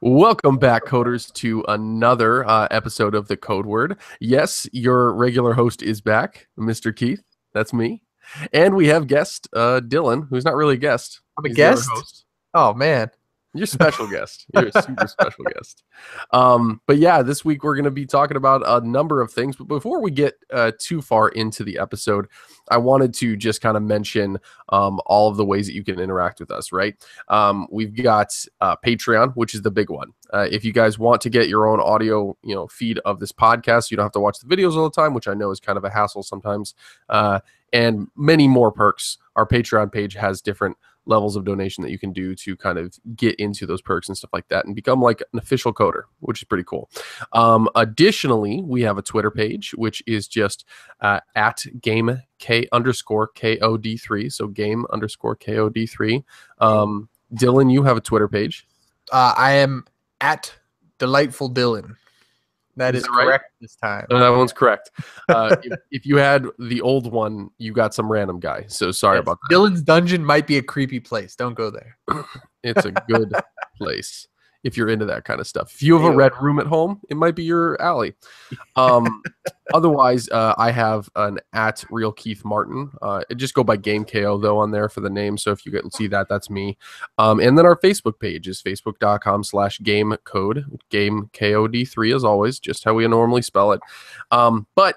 Welcome back, coders, to another episode of the Code Word. Yes, your regular host is back, Mr. Keith. That's me. And we have guest Dylan, who's not really a guest. I'm a He's the other guest? host. Oh, man. You're a special guest. You're a super special guest. But yeah, this week we're going to be talking about a number of things. But before we get too far into the episode, I wanted to just kind of mention all of the ways that you can interact with us, right? We've got Patreon, which is the big one. If you guys want to get your own audio, feed of this podcast, you don't have to watch the videos all the time, which I know is kind of a hassle sometimes. And many more perks. Our Patreon page has different levels of donation that you can do to kind of get into those perks and stuff like that and become like an official coder, which is pretty cool. Additionally, we have a Twitter page, which is just at game K_KOD3. So game _KOD3. Dylan, you have a Twitter page. I am at Delightful Dylan. That is correct right? this time. That one's correct. If you had the old one, you got some random guy. So sorry about that. Dylan's Dungeon might be a creepy place. Don't go there. It's a good place if you're into that kind of stuff. If you have a red room at home, it might be your alley. Otherwise, I have an at Real Keith Martin. Just go by Game KO though on there for the name. So if you get see that, that's me. And then our Facebook page is facebook.com/gamecode. Game KOD3 as always, just how we normally spell it. But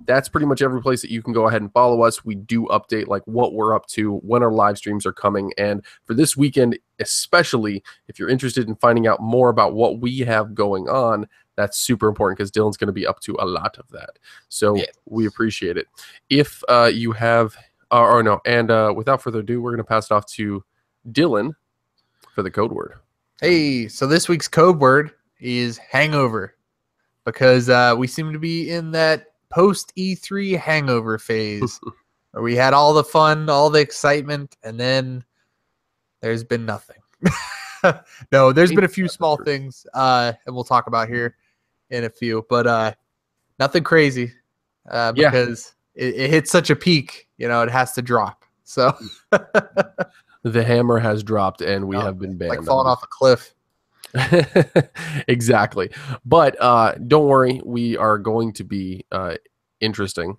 that's pretty much every place that you can go ahead and follow us. We do update like what we're up to, when our live streams are coming. And for this weekend, especially if you're interested in finding out more about what we have going on, that's super important because Dylan's going to be up to a lot of that. So we appreciate it. If you have, without further ado, we're going to pass it off to Dylan for the code word. Hey, so this week's code word is hangover because we seem to be in that post E3 hangover phase where we had all the fun, all the excitement, and then there's been nothing. No, there's been a few small things, and we'll talk about here in a few, but nothing crazy because it hits such a peak, it has to drop. So the hammer has dropped, and we have been banned. Like falling off a cliff. Exactly. But don't worry, we are going to be interesting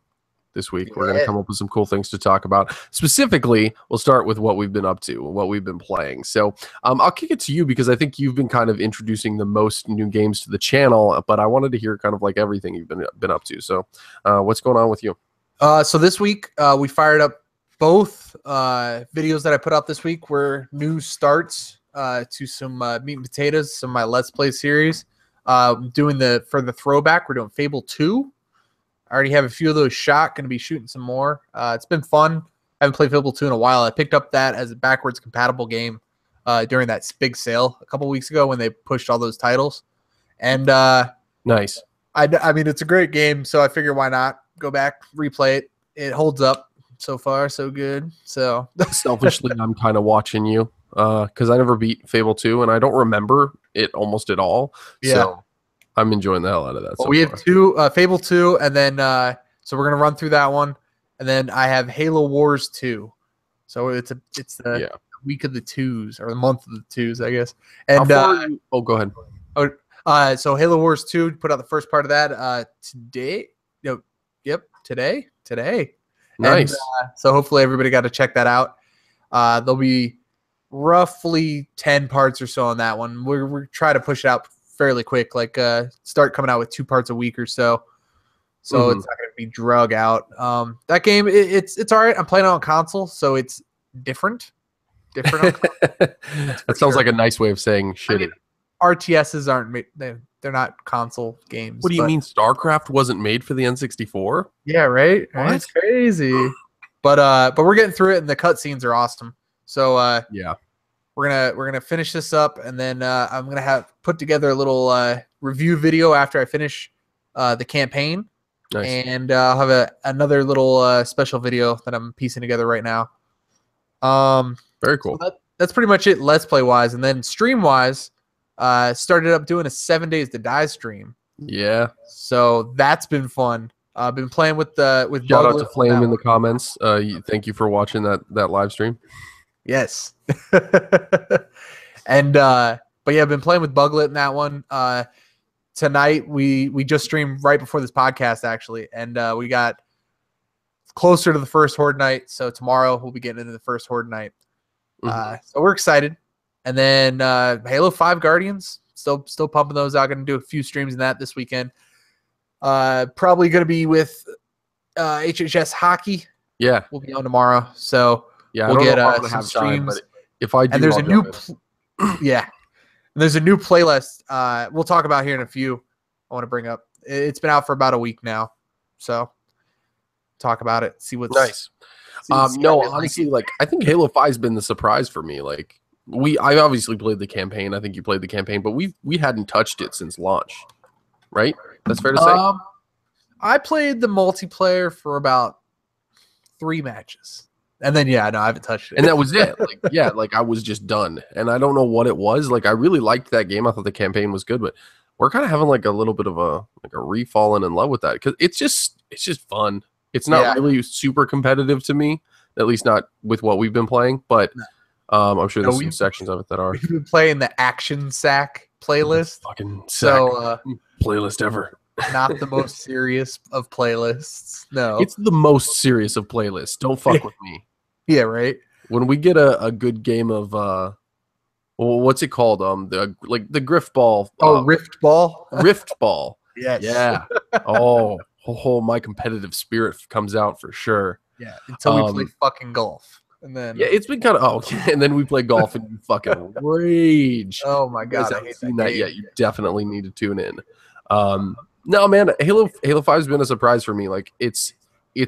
this week. We're going to come up with some cool things to talk about. Specifically, we'll start with what we've been up to, what we've been playing. So I'll kick it to you because I think you've been kind of introducing the most new games to the channel, but I wanted to hear kind of like everything you've been up to. So what's going on with you? So this week we fired up both videos that I put out this week were new starts to some meat and potatoes, some of my Let's Play series. Doing for the throwback, we're doing Fable 2. I already have a few of those shot. Going to be shooting some more. It's been fun. I haven't played Fable 2 in a while. I picked up that as a backwards compatible game during that big sale a couple weeks ago when they pushed all those titles. And nice. I mean, it's a great game, so I figure why not go back, replay it. It holds up so far, so good. So selfishly, I'm kind of watching you because I never beat Fable 2, and I don't remember it almost at all. Yeah. So I'm enjoying the hell out of that. Well, we have Fable 2, and then so we're gonna run through that one, and then I have Halo Wars 2. So it's the week of the twos or the month of the twos, I guess. And go ahead. So Halo Wars 2 put out the first part of that today. Today. Nice. And, so hopefully everybody got to check that out. There'll be roughly 10 parts or so on that one. We're trying to push it out fairly quick, like start coming out with 2 parts a week or so. So it's not going to be drug out. That game, it's all right. I'm playing it on console, so it's different. That sounds like a nice way of saying shitty. I mean, RTSs aren't made, they're not console games. What do you mean StarCraft wasn't made for the N64? Yeah, right? That's crazy. But we're getting through it, and the cutscenes are awesome. So we're gonna finish this up, and then I'm gonna have put together a little review video after I finish the campaign. Nice. And I'll have another little special video that I'm piecing together right now. Very cool. So that's pretty much it, Let's Play wise, and then stream wise. Started up doing a 7 Days to Die stream. Yeah. So that's been fun. I've been playing with shout out to Flame in the comments. Thank you for watching that live stream. Yes. And but yeah, I've been playing with Buglet in that one. Tonight we just streamed right before this podcast actually, and we got closer to the first Horde night. So tomorrow we'll be getting into the first Horde night. So we're excited. And then Halo 5 Guardians, still pumping those out. Going to do a few streams in that this weekend. Probably going to be with HHS Hockey. Yeah, we'll be on tomorrow. So yeah, we'll get some some streams. streams. But if I do, and there's I'll a new yeah. And there's a new playlist we'll talk about here in a few. I want to bring up. It's been out for about a week now, so talk about it. See what's nice. No, honestly, like I think Halo 5's been the surprise for me. Like I obviously played the campaign. I think you played the campaign, but we hadn't touched it since launch, right? That's fair to say. I played the multiplayer for about 3 matches, and then I haven't touched it, and that was it. Like like I was just done, and I don't know what it was. Like I really liked that game. I thought the campaign was good, but we're kind of having like a little bit of a re-falling in love with that because it's just fun. It's not really super competitive to me, at least not with what we've been playing. But I'm sure there's some sections of it that are. We've been playing the Action Sack playlist. Fucking sack playlist ever. Not the most serious of playlists. No, it's the most serious of playlists. Don't fuck with me. Yeah, right. When we get a good game of what's it called? The Grift Ball. Rift Ball. Rift Ball. Yes. Yeah. My competitive spirit comes out for sure. Yeah. Until we play fucking golf. And then it's been kind of and then we play golf and you fucking rage. Oh my god, I haven't seen that yet. You definitely need to tune in. No man, Halo 5's been a surprise for me. Like it's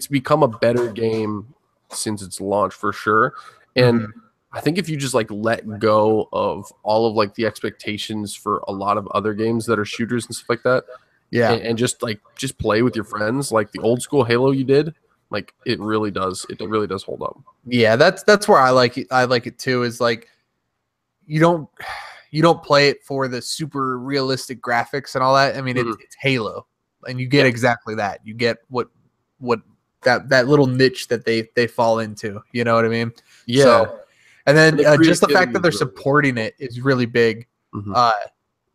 become a better game since its launch for sure. And I think if you just like let go of all of like the expectations for a lot of other games that are shooters and stuff like that, and just play with your friends like the old school Halo you did, like it really does hold up. Yeah, that's where I like it too, is like you don't play it for the super realistic graphics and all that. I mean, it's Halo, and you get exactly that. You get what that little niche that they fall into. You know what I mean? Yeah. So, and then just the fact that they're supporting it is really big.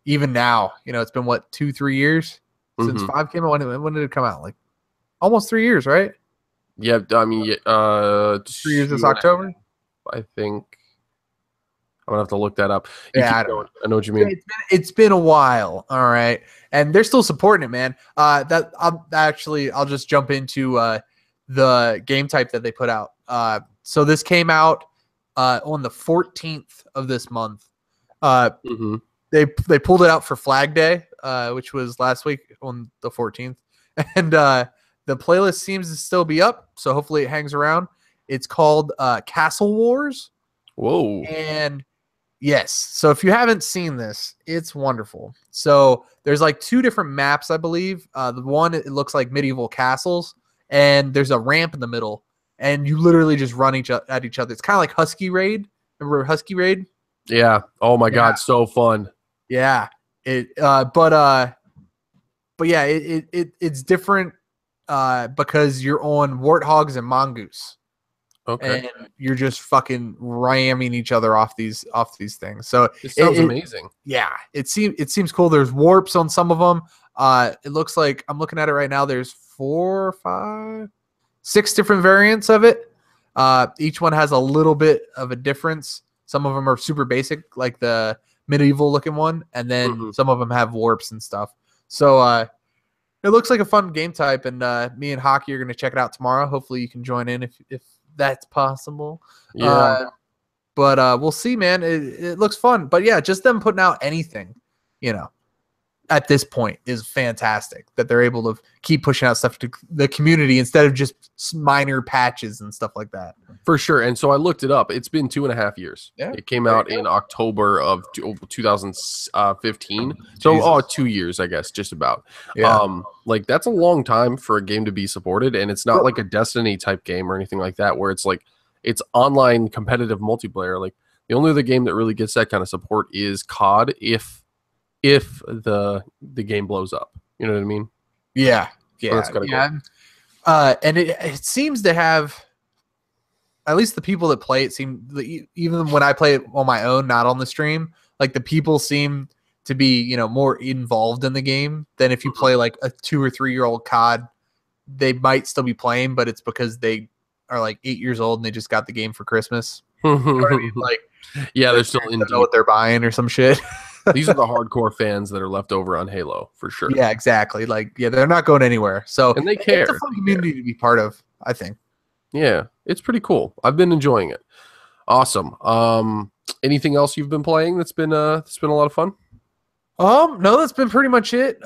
Even now, it's been 2-3 years since 5 came out. When did it come out? Like almost 3 years, right? Yeah, I mean, 3 years this October. I think I'm gonna have to look that up. I know what you mean. It's been a while, all right, and they're still supporting it, man. I'll just jump into the game type that they put out. So this came out on the 14th of this month. They pulled it out for Flag Day, which was last week on the 14th, and the playlist seems to still be up, so hopefully it hangs around. It's called Castle Wars. Whoa. And yes, so if you haven't seen this, it's wonderful. So there's like 2 different maps, I believe. The one, it looks like medieval castles, and there's a ramp in the middle, and you literally just run at each other. It's kind of like Husky Raid. Remember Husky Raid? Yeah. Oh my God, so fun. Yeah. But yeah, it's different because you're on warthogs and mongoose. Okay. And you're just fucking ramming each other off these things. So it sounds amazing. Yeah, it seems cool. There's warps on some of them. It looks like I'm looking at it right now. There's 4, 5, 6 different variants of it. Each one has a little bit of a difference. Some of them are super basic, like the medieval looking one, and then some of them have warps and stuff. So it looks like a fun game type, and me and Hockey are going to check it out tomorrow. Hopefully you can join in if that's possible. Yeah. But we'll see, man. It looks fun. But yeah, just them putting out anything, at this point is fantastic that they're able to keep pushing out stuff to the community instead of just minor patches and stuff like that. For sure. And so I looked it up. It's been 2.5 years. Yeah. It came out in October of 2015. So 2 years, I guess, just about. Yeah. Like that's a long time for a game to be supported, and it's not like a Destiny type game or anything like that where it's like it's online competitive multiplayer. Like the only other game that really gets that kind of support is COD if the game blows up. You know what I mean? Yeah. So that's kinda cool. And it seems to have, at least the people that play it seem, even when I play it on my own, not on the stream, like the people seem to be, you know, more involved in the game than if you play like a 2 or 3 year old COD. They might still be playing, but it's because they are like 8 years old and they just got the game for Christmas. You know what I mean? Like, yeah, they're still in don't know deep. what they're buying or some shit. These are the hardcore fans that are left over on Halo for sure. Yeah, exactly. Like, yeah, they're not going anywhere. So And they care. It's a fun community to be part of, I think. Yeah, it's pretty cool. I've been enjoying it. Awesome. Anything else you've been playing that's been a lot of fun? No, that's been pretty much it.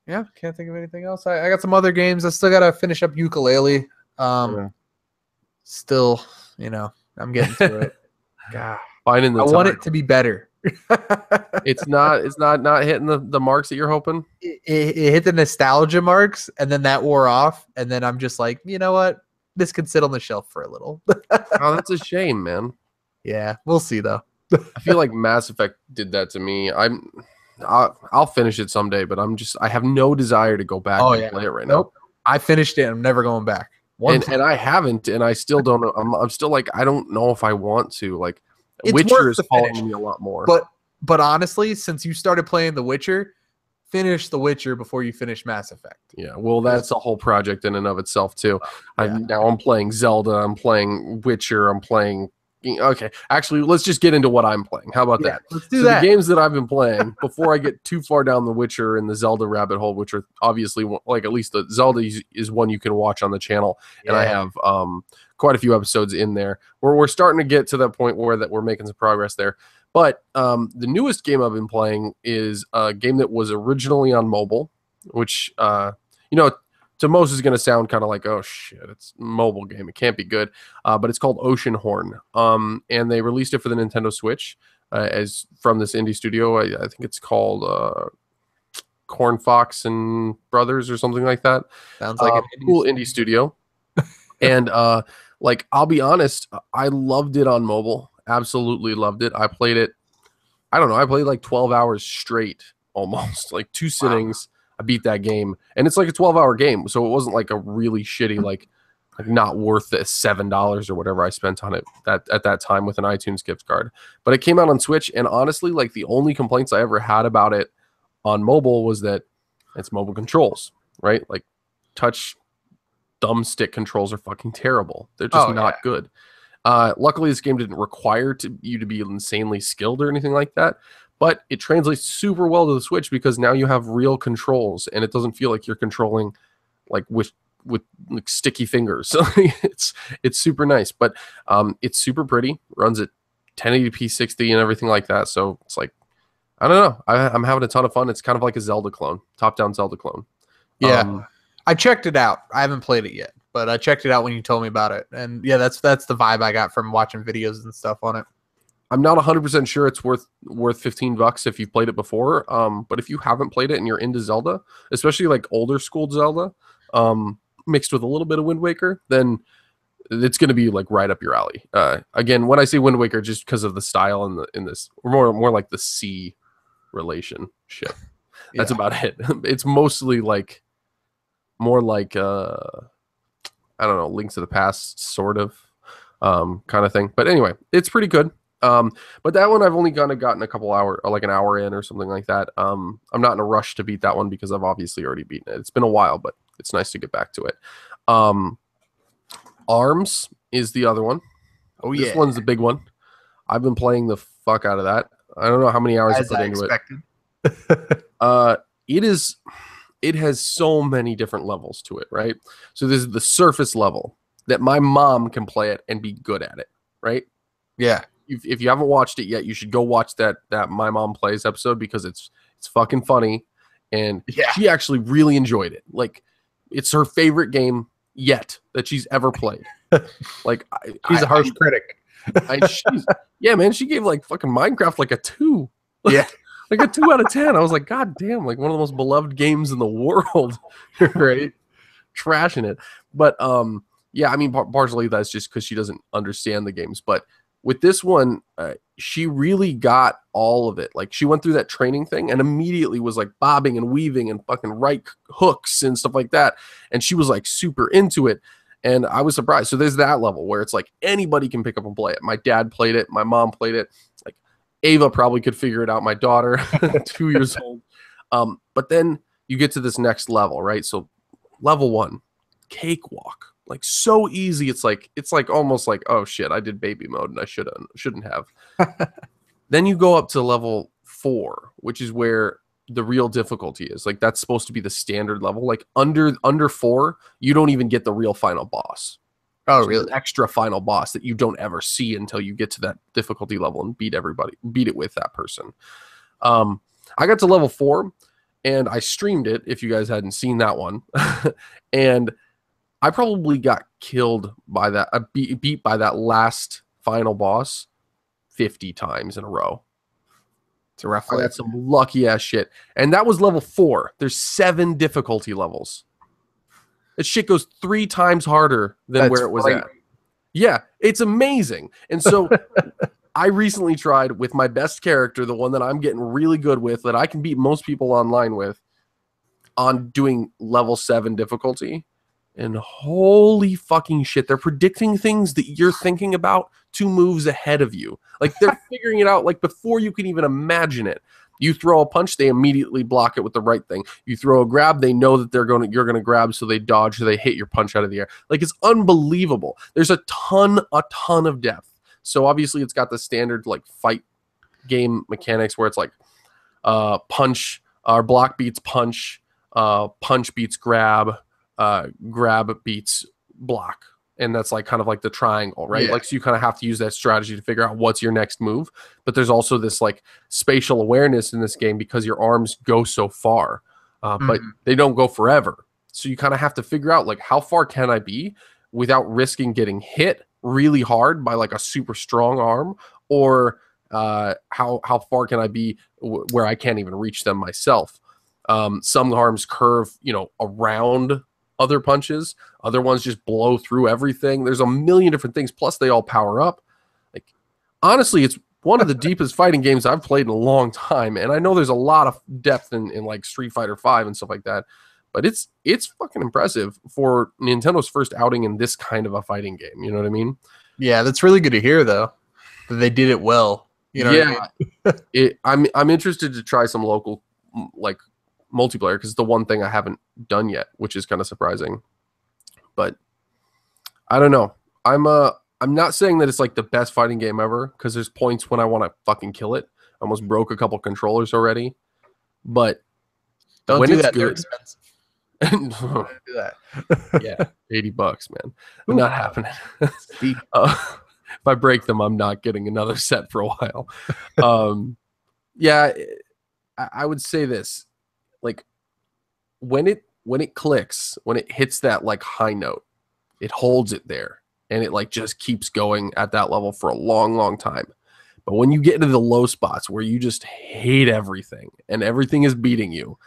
Yeah, can't think of anything else. I got some other games. I still gotta finish up ukulele. Still, you know, I'm getting through it. God, finding the I want it to be better. It's not hitting the marks that you're hoping. It hit the nostalgia marks, and then that wore off, and then I'm just like, you know what? This could sit on the shelf for a little. Oh, that's a shame, man. Yeah, we'll see though. I feel like Mass Effect did that to me. I'll finish it someday, but I have no desire to go back and play it right now. I finished it. I'm never going back. And I haven't, and I still don't know. I'm still like, I don't know if I want to. Like, it's Witcher is following me a lot more. But honestly, since you started playing The Witcher, finish The Witcher before you finish Mass Effect. Yeah, well, that's a whole project in and of itself too. Now I'm playing Zelda. I'm playing Witcher. I'm playing. Okay, actually, let's just get into what I'm playing. How about that? Let's do that. The games that I've been playing before I get too far down the Witcher and the Zelda rabbit hole, which are obviously like at least the Zelda is one you can watch on the channel, and I have quite a few episodes in there where we're starting to get to that point where that we're making some progress there. But the newest game I've been playing is a game that was originally on mobile, which to most is going to sound kind of like, oh shit, it's a mobile game, it can't be good. But it's called Oceanhorn, and they released it for the Nintendo Switch as from this indie studio. I think it's called Corn Fox and Brothers or something like that. Sounds like a cool indie studio. And like, I'll be honest, I loved it on mobile. Absolutely loved it. I played it. I don't know. I played like 12 hours straight, almost like 2 sittings. I beat that game, and it's like a 12-hour game, so it wasn't like a really shitty, like not worth the $7 or whatever I spent on it at that time with an iTunes gift card. But it came out on Switch, and honestly, like the only complaints I ever had about it on mobile was that it's mobile controls, right? Like touch thumbstick controls are fucking terrible. They're just not good. Luckily, this game didn't require you to be insanely skilled or anything like that. But it translates super well to the Switch because now you have real controls, and it doesn't feel like you're controlling like with like sticky fingers. it's super nice, but it's super pretty. Runs at 1080p 60 and everything like that. So it's like, I don't know. I'm having a ton of fun. It's kind of like a Zelda clone, top-down Zelda clone. Yeah, I checked it out. I haven't played it yet, but I checked it out when you told me about it, and yeah, that's the vibe I got from watching videos and stuff on it. I'm not 100% sure it's worth $15 if you've played it before. But if you haven't played it and you're into Zelda, especially like older school Zelda, mixed with a little bit of Wind Waker, then it's going to be like right up your alley. Again, when I say Wind Waker, just because of the style in this, more like the sea relationship. That's about it. It's mostly like more like I don't know, Links to the Past sort of kind of thing. But anyway, it's pretty good. But that one I've only gotten a couple hours, or like an hour in or something like that. I'm not in a rush to beat that one because I've obviously already beaten it. It's been a while, but it's nice to get back to it. ARMS is the other one. Oh yeah, this one's the big one. I've been playing the fuck out of that. I don't know how many hours I put into it. It has so many different levels to it, right? So this is the surface level that my mom can play it and be good at it, right? Yeah. If you haven't watched it yet, you should go watch that My Mom Plays episode because it's fucking funny, and she actually really enjoyed it. Like, it's her favorite game yet that she's ever played. Like, she's a harsh critic. Yeah, man, she gave like fucking Minecraft like a 2. Yeah, like a 2 out of 10. I was like, God damn, like one of the most beloved games in the world, right? Trashing it, but yeah, I mean, partially that's just because she doesn't understand the games, but with this one, she really got all of it. Like, she went through that training thing and immediately was like bobbing and weaving and fucking right hooks and stuff like that. And she was like super into it. And I was surprised. So there's that level where it's like anybody can pick up and play it. My dad played it. My mom played it. Like, Ava probably could figure it out. My daughter, 2 years old. But then you get to this next level, right? So level 1, cakewalk, like so easy. It's like almost like, oh shit, I did baby mode and I shouldn't have. Then you go up to level 4, which is where the real difficulty is. Like that's supposed to be the standard level. Like under 4, you don't even get the real final boss. Oh, So really? an extra final boss that you don't ever see until you get to that difficulty level and beat it with that person. I got to level 4 and I streamed it if you guys hadn't seen that one. And I probably got killed by that, beat by that last final boss 50 times in a row. It's a rough I life. got some lucky ass shit. And that was level 4. There's 7 difficulty levels. That shit goes 3 times harder than where it was at. Yeah, it's amazing. And so I recently tried with my best character, the one that I'm getting really good with, that I can beat most people online with, on doing level 7 difficulty. And holy fucking shit, they're predicting things that you're thinking about 2 moves ahead of you. Like they're figuring it out like before you can even imagine it. You throw a punch, they immediately block it with the right thing. You throw a grab, they know that you're going to grab, so they dodge, so they hit your punch out of the air. Like it's unbelievable. There's a ton of depth. So obviously it's got the standard like fight game mechanics where it's like punch or block beats punch, punch beats grab, grab beats block. And that's like kind of like the triangle, right? Yeah. Like, so you kind of have to use that strategy to figure out what's your next move. But there's also this like spatial awareness in this game because your arms go so far, but they don't go forever. So you kind of have to figure out like how far can I be without risking getting hit really hard by like a super strong arm, or how far can I be where I can't even reach them myself. Some arms curve, around other punches. Other ones just blow through everything. There's a million different things. Plus, they all power up. Like, honestly, it's one of the deepest fighting games I've played in a long time. And I know there's a lot of depth in like Street Fighter V and stuff like that. But it's fucking impressive for Nintendo's first outing in this kind of a fighting game. You know what I mean? Yeah, that's really good to hear, though, that they did it well. You know what I mean? I'm interested to try some local like multiplayer because it's the one thing I haven't done yet, which is kind of surprising. But I don't know. I'm not saying that it's like the best fighting game ever because there's points when I want to fucking kill it. I almost broke a couple controllers already. But don't when do it's that. good, They're expensive. Don't do that. Yeah, $80, man. But not happening. If I break them, I'm not getting another set for a while. Yeah, I would say this. Like when it clicks, when it hits that like high note, it holds it there and it like just keeps going at that level for a long time. But when you get into the low spots where you just hate everything and everything is beating you,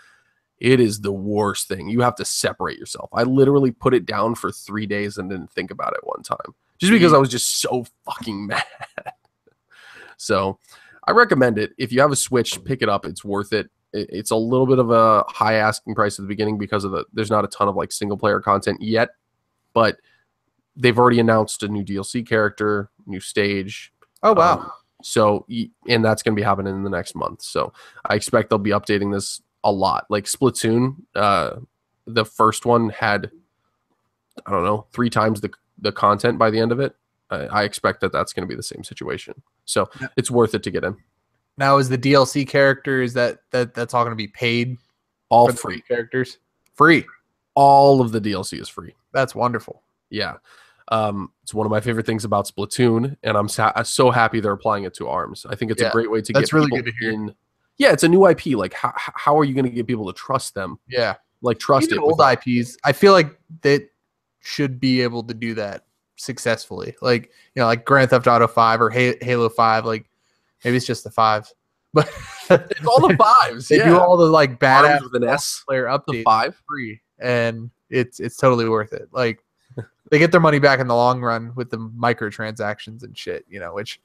it is the worst thing. You have to separate yourself. I literally put it down for 3 days and didn't think about it one time just because I was just so fucking mad. So I recommend it. If you have a Switch, pick it up. It's worth it. It's a little bit of a high asking price at the beginning because there's not a ton of like single player content yet, but they've already announced a new DLC character, new stage. Oh, wow. And that's going to be happening in the next month. So I expect they'll be updating this a lot. Like Splatoon, the first one had, I don't know, 3 times the content by the end of it. I expect that's going to be the same situation. So it's worth it to get in. Now, is the DLC character, that's all going to be paid? All free characters? Free. All of the DLC is free. That's wonderful. Yeah. It's one of my favorite things about Splatoon, and I'm so happy they're applying it to ARMS. I think it's a great way to get really people good to hear. in. Yeah, it's a new IP. Like, how are you going to get people to trust them? Yeah. Like, trust Even it. Old IPs, I feel like they should be able to do that successfully. Like, like Grand Theft Auto 5 or Halo 5, like, maybe it's just the 5s, but it's all the 5s. They do all the like badass with an S player updates, the 5 free, and it's totally worth it. Like, they get their money back in the long run with the microtransactions and shit, which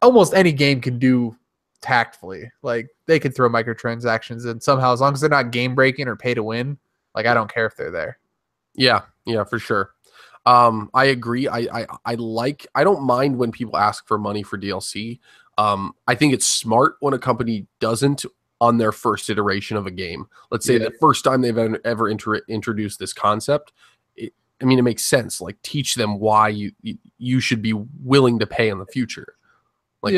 almost any game can do tactfully. Like, they could throw microtransactions in somehow, as long as they're not game breaking or pay to win. Like, I don't care if they're there. Yeah, for sure. I agree. I don't mind when people ask for money for DLC. I think it's smart when a company doesn't on their first iteration of a game. Let's say the first time they've ever introduced this concept. It makes sense. Like, teach them why you should be willing to pay in the future. Like,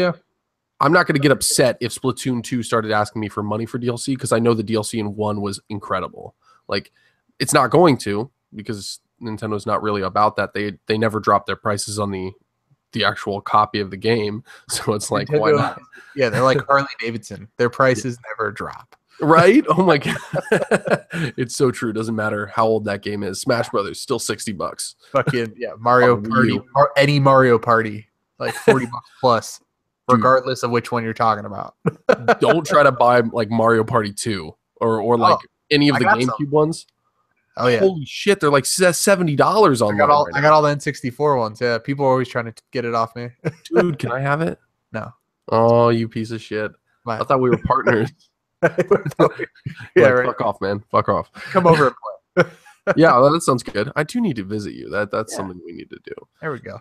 I'm not going to get upset if Splatoon 2 started asking me for money for DLC, because I know the DLC in 1 was incredible. Like, it's not going to, because Nintendo's not really about that. They never drop their prices on the actual copy of the game. So it's like, Nintendo, why not? Yeah, they're like Harley Davidson. Their prices never drop. Right? Oh my god. It's so true. Doesn't matter how old that game is. Smash Brothers still $60. Fucking Mario Party, any Mario Party, like $40 plus, regardless of which one you're talking about. Don't try to buy like Mario Party 2 or like any of the GameCube ones. Oh yeah. Holy shit, they're like $70 online. I got all the N64 ones. Yeah, people are always trying to get it off me. Dude, can I have it? No. Oh, you piece of shit. I thought we were partners. Yeah, right. Fuck off, man. Fuck off. Come over and play. Yeah, well, that sounds good. I do need to visit you. That's something we need to do. There we go.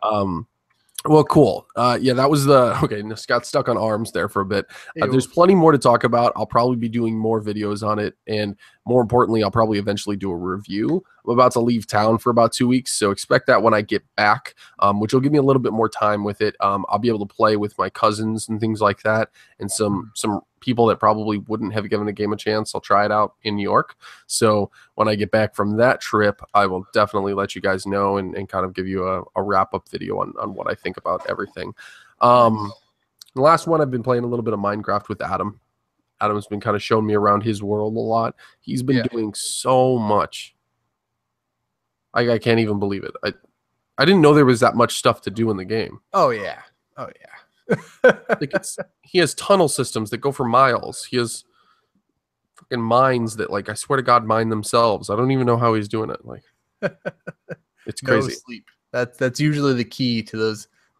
Well, cool. That was got stuck on ARMS there for a bit. There's plenty more to talk about. I'll probably be doing more videos on it, and more importantly, I'll probably eventually do a review. I'm about to leave town for about 2 weeks, so expect that when I get back, which will give me a little bit more time with it. I'll be able to play with my cousins and things like that, and some people that probably wouldn't have given the game a chance. I'll try it out in New York. So when I get back from that trip, I will definitely let you guys know and kind of give you a wrap-up video on what I think about everything. The last one, I've been playing a little bit of Minecraft with Adam. Adam's been kind of showing me around his world a lot. He's been doing so much. I can't even believe it. I didn't know there was that much stuff to do in the game. Oh, yeah. Like, he has tunnel systems that go for miles. He has fucking mines that, like, I swear to God, mine themselves. I don't even know how he's doing it. Like, it's crazy. No sleep. That's usually the key to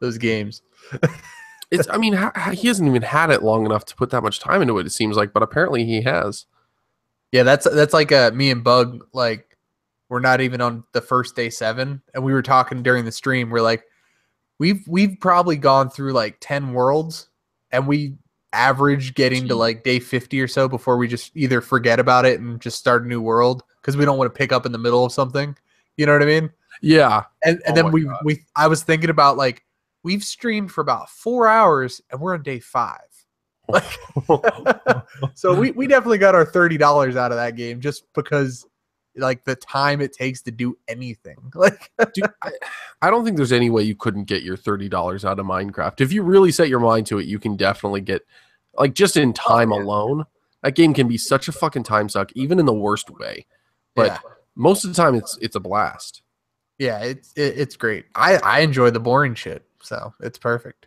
those games. He hasn't even had it long enough to put that much time into it, it seems like, but apparently he has. Yeah, that's like me and Bug, like, we're not even on the first day 7, and we were talking during the stream. We're like, we've probably gone through like 10 worlds, and we average getting to like day 50 or so before we just either forget about it and just start a new world because we don't want to pick up in the middle of something. You know what I mean? Yeah. And then I was thinking about, like, we've streamed for about 4 hours and we're on day 5. Like, so we definitely got our $30 out of that game just because, like, the time it takes to do anything. Like, dude, I don't think there's any way you couldn't get your $30 out of Minecraft. If you really set your mind to it, you can definitely get, like, just in time alone. That game can be such a fucking time suck, even in the worst way. But most of the time, it's a blast. Yeah, it's great. I enjoy the boring shit, so it's perfect.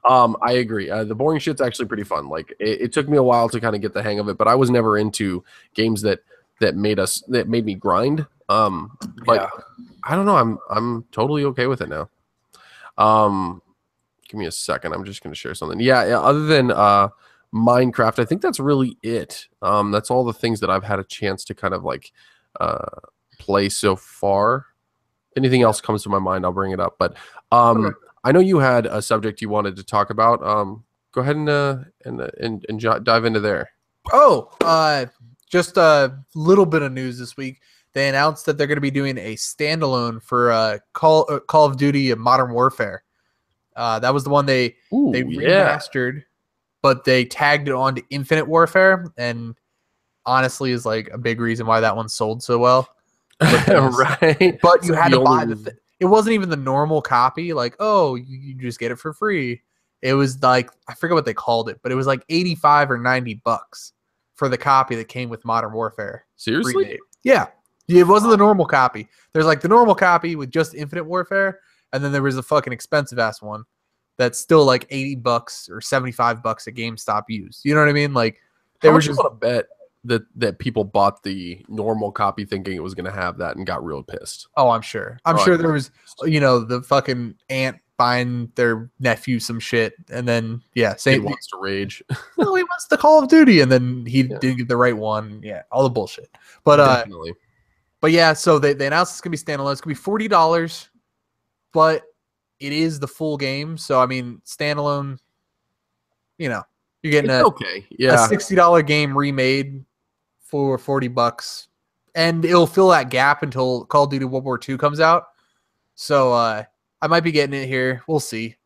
I agree. The boring shit's actually pretty fun. Like, it took me a while to kind of get the hang of it, but I was never into games that made me grind. But I don't know. I'm totally okay with it now. Give me a second. I'm just going to share something. Yeah. Other than Minecraft, I think that's really it. That's all the things that I've had a chance to kind of like play so far. Anything else comes to my mind, I'll bring it up. But I know you had a subject you wanted to talk about. Go ahead and dive into there. Just a little bit of news this week. They announced that they're going to be doing a standalone for Call of Duty Modern Warfare. That was the one they remastered, but they tagged it on to Infinite Warfare, and honestly is like a big reason why that one sold so well. Right. But you had to buy it wasn't even the normal copy, like, oh, you just get it for free. It was like, I forget what they called it, but it was like $85 or $90 for the copy that came with Modern Warfare. Seriously? Remade. Yeah. It wasn't the normal copy. There's like the normal copy with just Infinite Warfare, and then there was a fucking expensive ass one that's still like $80 or $75 at GameStop used. You know what I mean? Like, they were just on a bet that people bought the normal copy thinking it was going to have that and got real pissed. Oh, I'm sure. I'm sure there was, the fucking aunt buying their nephew some shit, and then he wants to rage. No, he wants the Call of Duty, and then he didn't get the right one. Yeah, all the bullshit. But definitely. But yeah, so they announced it's gonna be standalone. It's gonna be $40, but it is the full game. So I mean, standalone, you're getting It's a okay. Yeah. $60 game remade for $40, and it'll fill that gap until Call of Duty World War II comes out. So I might be getting it here. We'll see.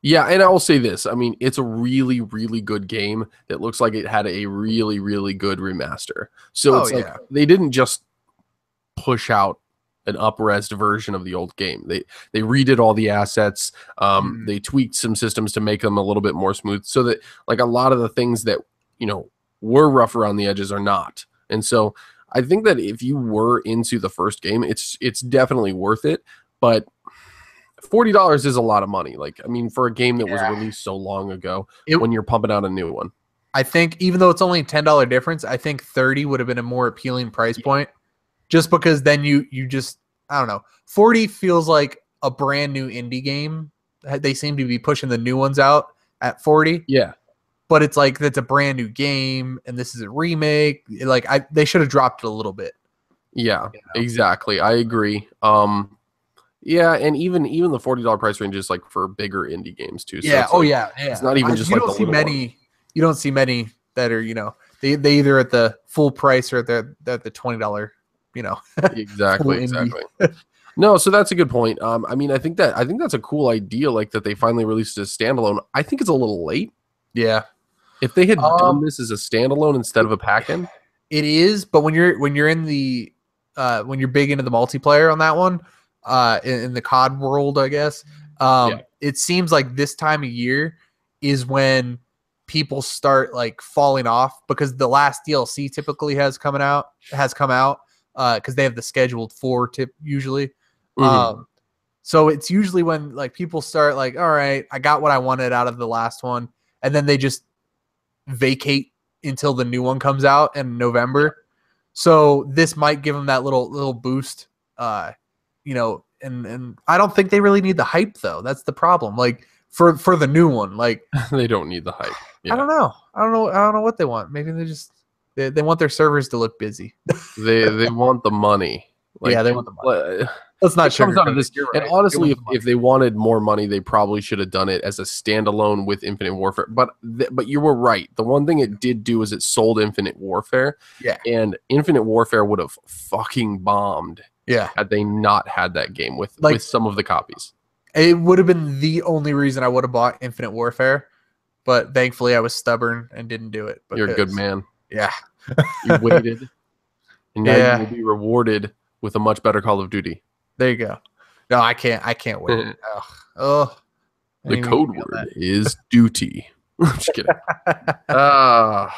Yeah, and I will say this. I mean, it's a really, really good game that looks like it had a really, really good remaster. So Oh it's like yeah. they didn't just push out an up-res version of the old game. They redid all the assets. They tweaked some systems to make them a little bit more smooth, so that like a lot of the things that were rough around the edges are not. And so I think that if you were into the first game, it's definitely worth it. But $40 is a lot of money. Like, I mean, for a game that was released so long ago, when you're pumping out a new one. I think even though it's only a $10 difference, I think 30 would have been a more appealing price point. Just because then you just, I don't know, 40 feels like a brand new indie game. They seem to be pushing the new ones out at 40. Yeah. But it's like that's a brand new game and this is a remake. Like they should have dropped it a little bit. Yeah, exactly. I agree. Yeah, and even the $40 price range is like for bigger indie games too. So Yeah. it's like, yeah. It's not even just you like don't the see little many. one. You don't see many that are they either at the full price or at the $20. Exactly. No, so that's a good point. I mean, I think that's a cool idea, like that they finally released it as standalone. I think it's a little late. Yeah. If they had done this as a standalone instead of a pack-in, it is. But when you're in the when you're big into the multiplayer on that one, in the COD world, I guess, it seems like this time of year is when people start like falling off because the last DLC typically has come out because they have the scheduled 4 tip usually. So it's usually when like people start like, all right, I got what I wanted out of the last one, and then they just vacate until the new one comes out in November. So this might give them that little boost, and I don't think they really need the hype though. That's the problem. Like for the new one, like they don't need the hype. Yeah. I don't know what they want. Maybe they want their servers to look busy. they want the money. Like, yeah, they want the money. Let's not comes out of this. Right. And honestly, if they wanted more money, they probably should have done it as a standalone with Infinite Warfare. But you were right. The one thing it did do is it sold Infinite Warfare. Yeah. And Infinite Warfare would have fucking bombed. Yeah. Had they not had that game with some of the copies. It would have been the only reason I would have bought Infinite Warfare. But thankfully, I was stubborn and didn't do it. You're a good man. Yeah. You waited. And now you will be rewarded with a much better Call of Duty. There you go. No, I can't wait. The code word is duty. I'm just kidding. No,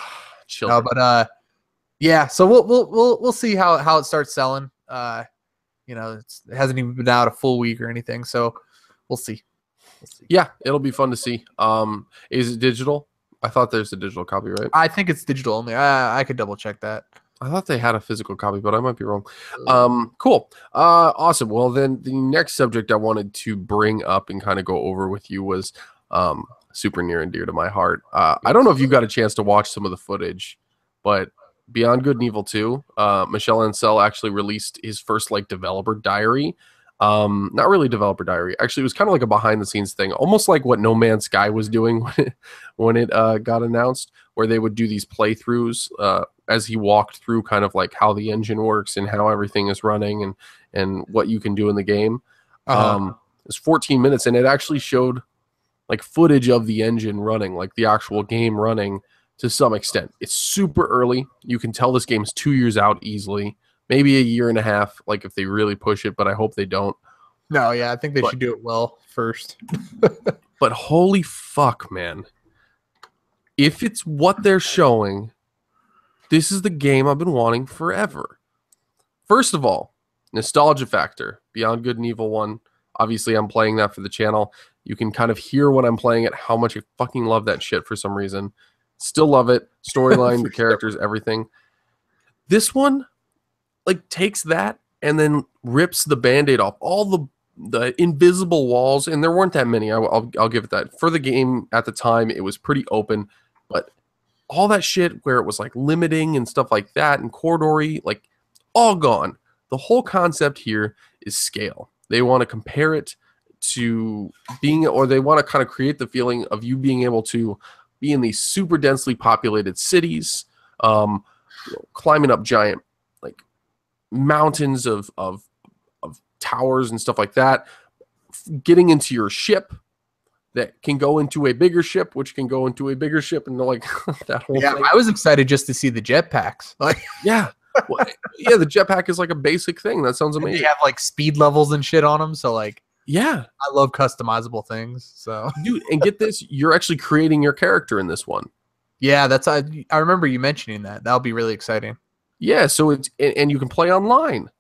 but yeah. So we'll see how it starts selling. It hasn't even been out a full week or anything, so we'll see. Yeah, it'll be fun to see. Is it digital? I thought there's a digital copy, right? I think it's digital only. I could double check that. I thought they had a physical copy, but I might be wrong. Cool. Awesome. Well, then the next subject I wanted to bring up and kind of go over with you was super near and dear to my heart. I don't know if you got a chance to watch some of the footage, but Beyond Good and Evil 2, Michel Ancel actually released his first developer diary. Not really developer diary. Actually, it was kind of like a behind the scenes thing, almost like what No Man's Sky was doing when it got announced, where they would do these playthroughs as he walked through kind of like how the engine works and how everything is running and what you can do in the game. It's 14 minutes, and it actually showed like footage of the engine running, like the actual game running to some extent. It's super early. You can tell this game's 2 years out easily. Maybe a year and a half, like if they really push it, but I hope they don't. No, yeah, I think they should do it well first. But holy fuck, man. If it's what they're showing, this is the game I've been wanting forever. First of all, nostalgia factor. Beyond Good and Evil 1. Obviously, I'm playing that for the channel. You can kind of hear when I'm playing it how much I fucking love that shit for some reason. Still love it. Storyline, the characters, everything. This one takes that and then rips the Band-Aid off all the invisible walls, and there weren't that many. I'll give it that. For the game at the time, it was pretty open, but all that shit where it was like limiting and stuff like that and corridory, all gone. The whole concept here is scale. They want to compare it to being, or they want to kind of create the feeling of you being able to be in these super densely populated cities, climbing up giant like mountains of towers and stuff like that, getting into your ship that can go into a bigger ship, which can go into a bigger ship, and like that whole thing. I was excited just to see the jetpacks. Like, yeah. Well, yeah, the jetpack is like a basic thing. That sounds amazing. They have like speed levels and shit on them, so like, yeah, I love customizable things. So, dude, and get this, you're actually creating your character in this one. Yeah, I remember you mentioning that. That'll be really exciting. Yeah, so it's and you can play online.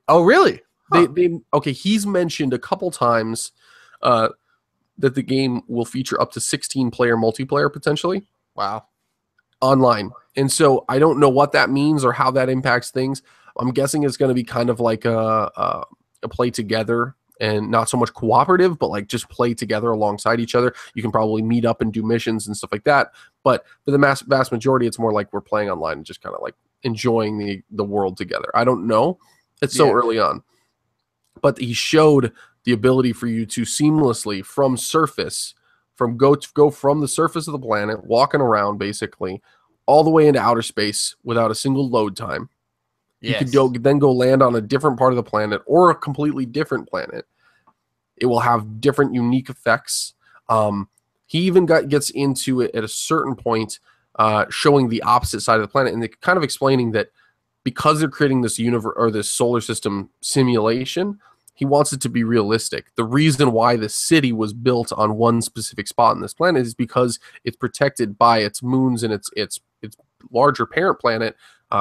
Oh, really? Huh. Okay. He's mentioned a couple times that the game will feature up to 16-player multiplayer potentially. Wow. Online. And so I don't know what that means or how that impacts things. I'm guessing it's going to be kind of like a play together and not so much cooperative, but like just play together alongside each other. You can probably meet up and do missions and stuff like that. But for the vast majority, it's more like we're playing online and just kind of like enjoying the world together. I don't know. It's so early on. But he showed the ability for you to seamlessly from surface, go from the surface of the planet, walking around basically, all the way into outer space without a single load time. Yes. You could then go land on a different part of the planet or a completely different planet. It will have different unique effects. He even gets into it at a certain point, showing the opposite side of the planet and kind of explaining that because they're creating this universe or this solar system simulation, he wants it to be realistic. The reason why the city was built on one specific spot on this planet is because it's protected by its moons and its larger parent planet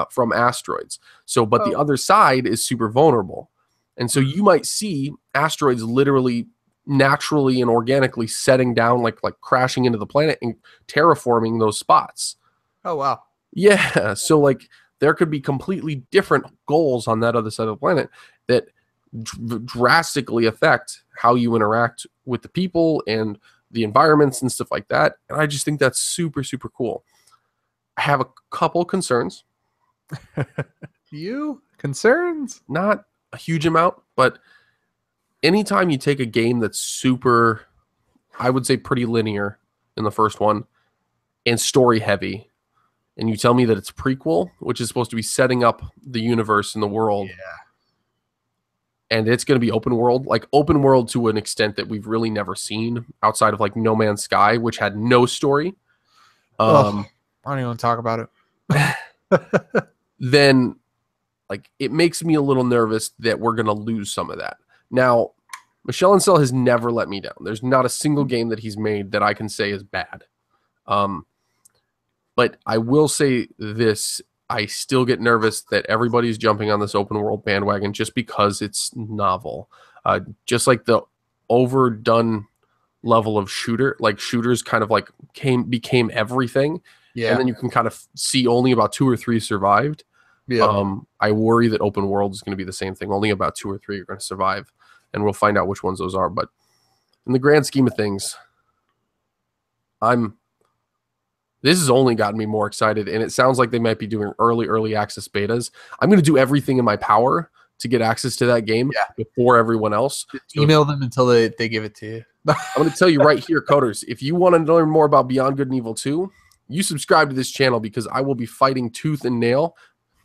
from asteroids. So, but the other side is super vulnerable. And so you might see asteroids literally naturally and organically setting down, like crashing into the planet and terraforming those spots. Oh, wow. Yeah. So like there could be completely different goals on that other side of the planet that drastically affect how you interact with the people and the environments and stuff like that. And I just think that's super, super cool. I have a couple concerns. Concerns? Not a huge amount, but anytime you take a game that's super, I would say pretty linear in the first one and story heavy, and you tell me that it's prequel, which is supposed to be setting up the universe and the world. Yeah. And it's going to be open world to an extent that we've really never seen outside of like No Man's Sky, which had no story. I don't even want to talk about it. Then like it makes me a little nervous that we're going to lose some of that. Now, Michel Ancel has never let me down. There's not a single game that he's made that I can say is bad. But I will say this, I still get nervous that everybody's jumping on this open world bandwagon just because it's novel. Just like the overdone level of shooters kind of like became everything. Yeah. And then you can kind of see only about 2 or 3 survived. Yeah. I worry that open world is going to be the same thing. Only about 2 or 3 are going to survive, and we'll find out which ones those are. But in the grand scheme of things, this has only gotten me more excited, and it sounds like they might be doing early access betas. I'm going to do everything in my power to get access to that game before everyone else. Just email them until they give it to you. I'm going to tell you right here, coders, if you want to learn more about Beyond Good and Evil 2, you subscribe to this channel because I will be fighting tooth and nail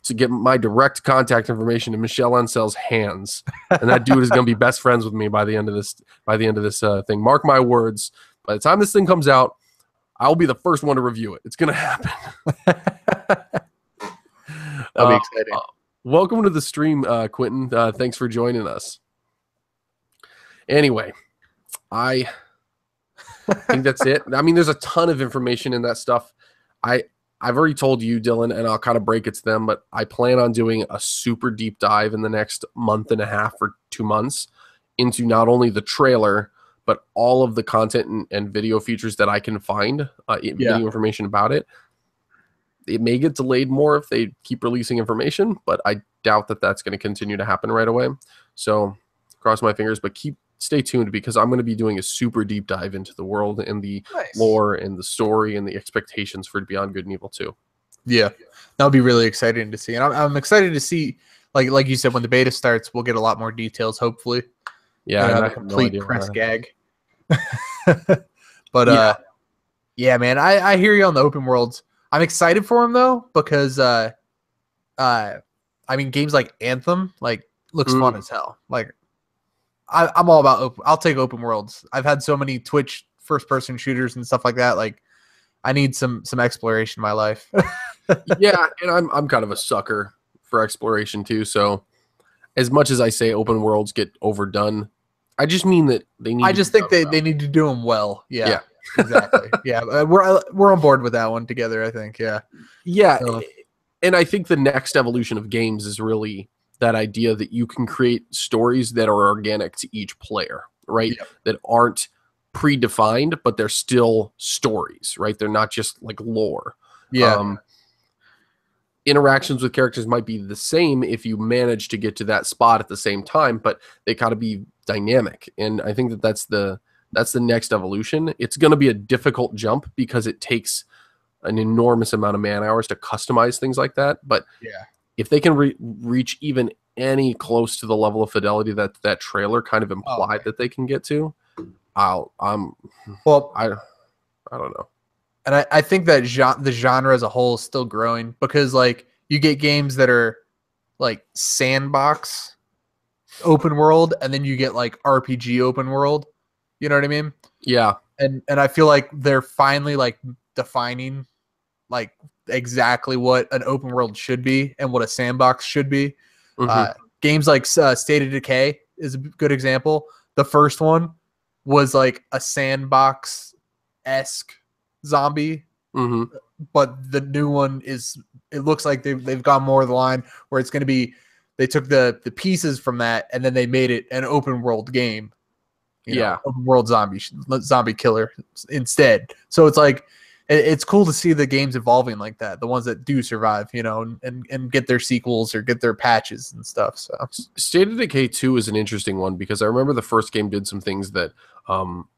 to get my direct contact information in Michel Ancel's hands. And that dude is going to be best friends with me by the end of this thing. Mark my words. By the time this thing comes out, I'll be the first one to review it. It's going to happen. That'll be exciting. Welcome to the stream, Quentin. Thanks for joining us. Anyway, I think that's it. I mean, there's a ton of information in that stuff. I've already told you, Dylan, and I'll kind of break it to them, but I plan on doing a super deep dive in the next month and a half or 2 months into not only the trailer, but all of the content and video features that I can find, video information about it. It may get delayed more if they keep releasing information, but I doubt that that's going to continue to happen right away. So cross my fingers, but stay tuned because I'm going to be doing a super deep dive into the world and the lore and the story and the expectations for Beyond Good and Evil 2. Yeah, that'll be really exciting to see. And I'm excited to see, like you said, when the beta starts, we'll get a lot more details, hopefully. Yeah, You know, and have I a have no complete idea press why. gag. But Yeah. yeah, man, I hear you on the open worlds. I'm excited for them though because I mean, games like Anthem like looks fun as hell. Like I'm all about open. I'll take open worlds. I've had so many Twitch first person shooters and stuff like that. Like I need some exploration in my life. Yeah, and I'm kind of a sucker for exploration too. So as much as I say open worlds get overdone, I just mean that they need I to be just think done well. they need to do them well. Yeah, Yeah. exactly. Yeah, we're on board with that one together. I think. Yeah. Yeah, So, and I think the next evolution of games is really that idea that you can create stories that are organic to each player, right? yeah. That aren't predefined, but they're still stories, right? They're not just like lore. Yeah. Um, interactions with characters might be the same if you manage to get to that spot at the same time, but they got to be dynamic. And I think that that's the next evolution. It's going to be a difficult jump because it takes an enormous amount of man hours to customize things like that. But Yeah. if they can reach even any close to the level of fidelity that that trailer kind of implied that they can get to, Well, I don't know. and I think that the genre as a whole is still growing because like you get games that are like sandbox open world, and then you get like RPG open world. You know what I mean? Yeah, And I feel like they're finally like defining like exactly what an open world should be and what a sandbox should be. mm-hmm. Games like State of Decay is a good example. The first one was like a sandbox esque zombie, Mm-hmm. but the new one is it looks like they've gone more of the line where it's going to be they took the pieces from that and then they made it an open world game, you know, Yeah. open world zombie killer instead. So it's like it's cool to see the games evolving like that, the ones that do survive, you know, and get their sequels or get their patches and stuff. So State of Decay 2 is an interesting one because I remember the first game did some things that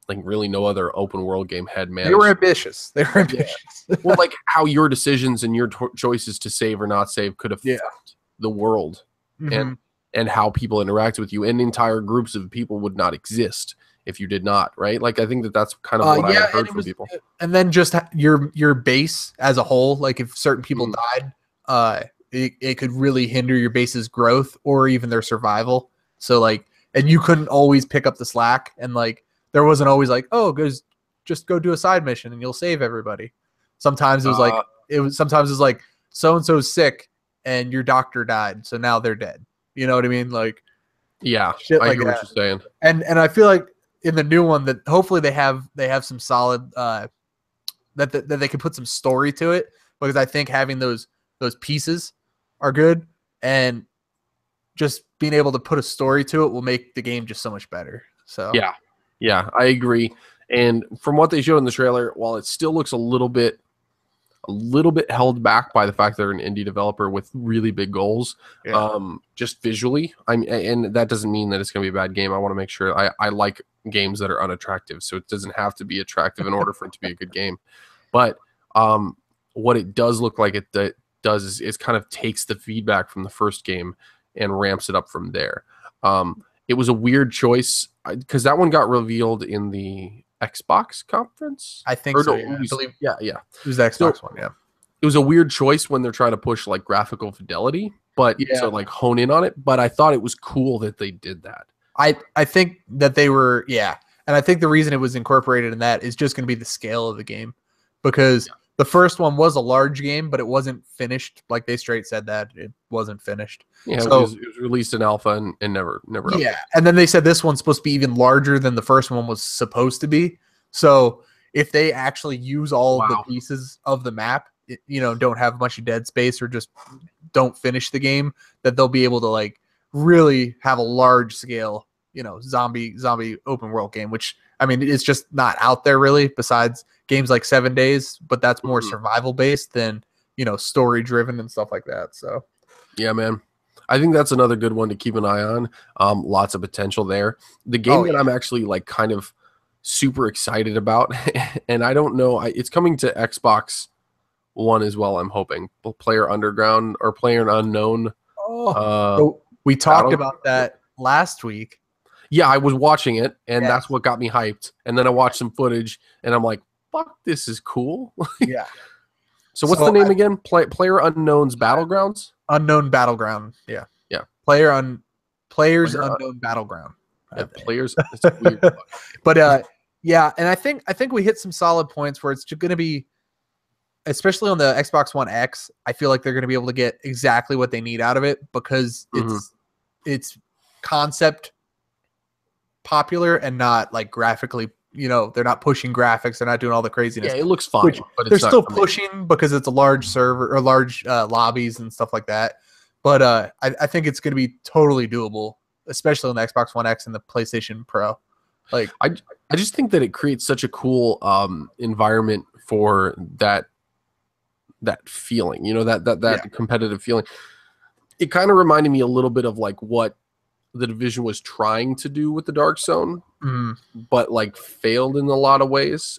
like really no other open world game had managed. they were ambitious. They were ambitious. Yeah. Well, like how your decisions and your choices to save or not save could affect the world Mm-hmm. and how people interact with you, and entire groups of people would not exist if you did not, right? Like I think that that's kind of what I heard from people. And then just your base as a whole, like if certain people died, it could really hinder your base's growth or even their survival. So like, and you couldn't always pick up the slack, and like there wasn't always like, oh, just go do a side mission and you'll save everybody. Sometimes it was like sometimes it was like so and so's sick and your doctor died, so now they're dead. You know what I mean? Like yeah, shit I like hear that. what you're saying. And I feel like in the new one that hopefully they have some solid that they can put some story to it, because I think having those pieces are good, and just being able to put a story to it will make the game just so much better. So yeah, I agree. And from what they showed in the trailer, while it still looks a little bit held back by the fact they're an indie developer with really big goals, just visually, and that doesn't mean that it's going to be a bad game. I want to make sure I like games that are unattractive, so it doesn't have to be attractive in order for it to be a good game. But what it does look like it does is it kind of takes the feedback from the first game and ramps it up from there. It was a weird choice because that one got revealed in the Xbox conference. I think so. Yeah. I believe. Yeah. It was the Xbox one. Yeah. It was a weird choice when they're trying to push like graphical fidelity, but to like hone in on it. But I thought it was cool that they did that. I think that they were, and I think the reason it was incorporated in that is just going to be the scale of the game, because the first one was a large game, but it wasn't finished. Like they straight said that it wasn't finished. Yeah, so, it was released in alpha and never. Yeah, and then they said this one's supposed to be even larger than the first one was supposed to be. So if they actually use all the pieces of the map, don't have much of dead space or just don't finish the game, that they'll be able to like really have a large scale, zombie open world game, which I mean, it's just not out there really besides games like 7 Days, but that's more survival based than, story driven and stuff like that. So yeah, man. I think that's another good one to keep an eye on. Lots of potential there. The game that I'm actually like kind of super excited about, and I don't know, it's coming to Xbox One as well, I'm hoping. Player Underground or Player Unknown. So we talked about that last week. Yeah, I was watching it, and Yeah. that's what got me hyped. And then I watched some footage, and I'm like, "Fuck, this is cool." Yeah. So what's the name again? Player Unknown's Battlegrounds. Unknown Battleground. Yeah. Yeah. Players Unknown Battleground. Yeah, players. It's weird. But yeah, and I think we hit some solid points where it's going to be, especially on the Xbox One X. I feel like they're going to be able to get exactly what they need out of it because it's concept popular and not like graphically. You know, they're not pushing graphics. They're not doing all the craziness. Yeah, it looks fine, but they're still pushing because it's a large server or large lobbies and stuff like that. But I think it's going to be totally doable, especially on the Xbox One X and the PlayStation Pro. Like, I just think that it creates such a cool environment for that feeling. You know, that competitive feeling. It kind of reminded me a little bit of like what the Division was trying to do with the Dark Zone, but like failed in a lot of ways.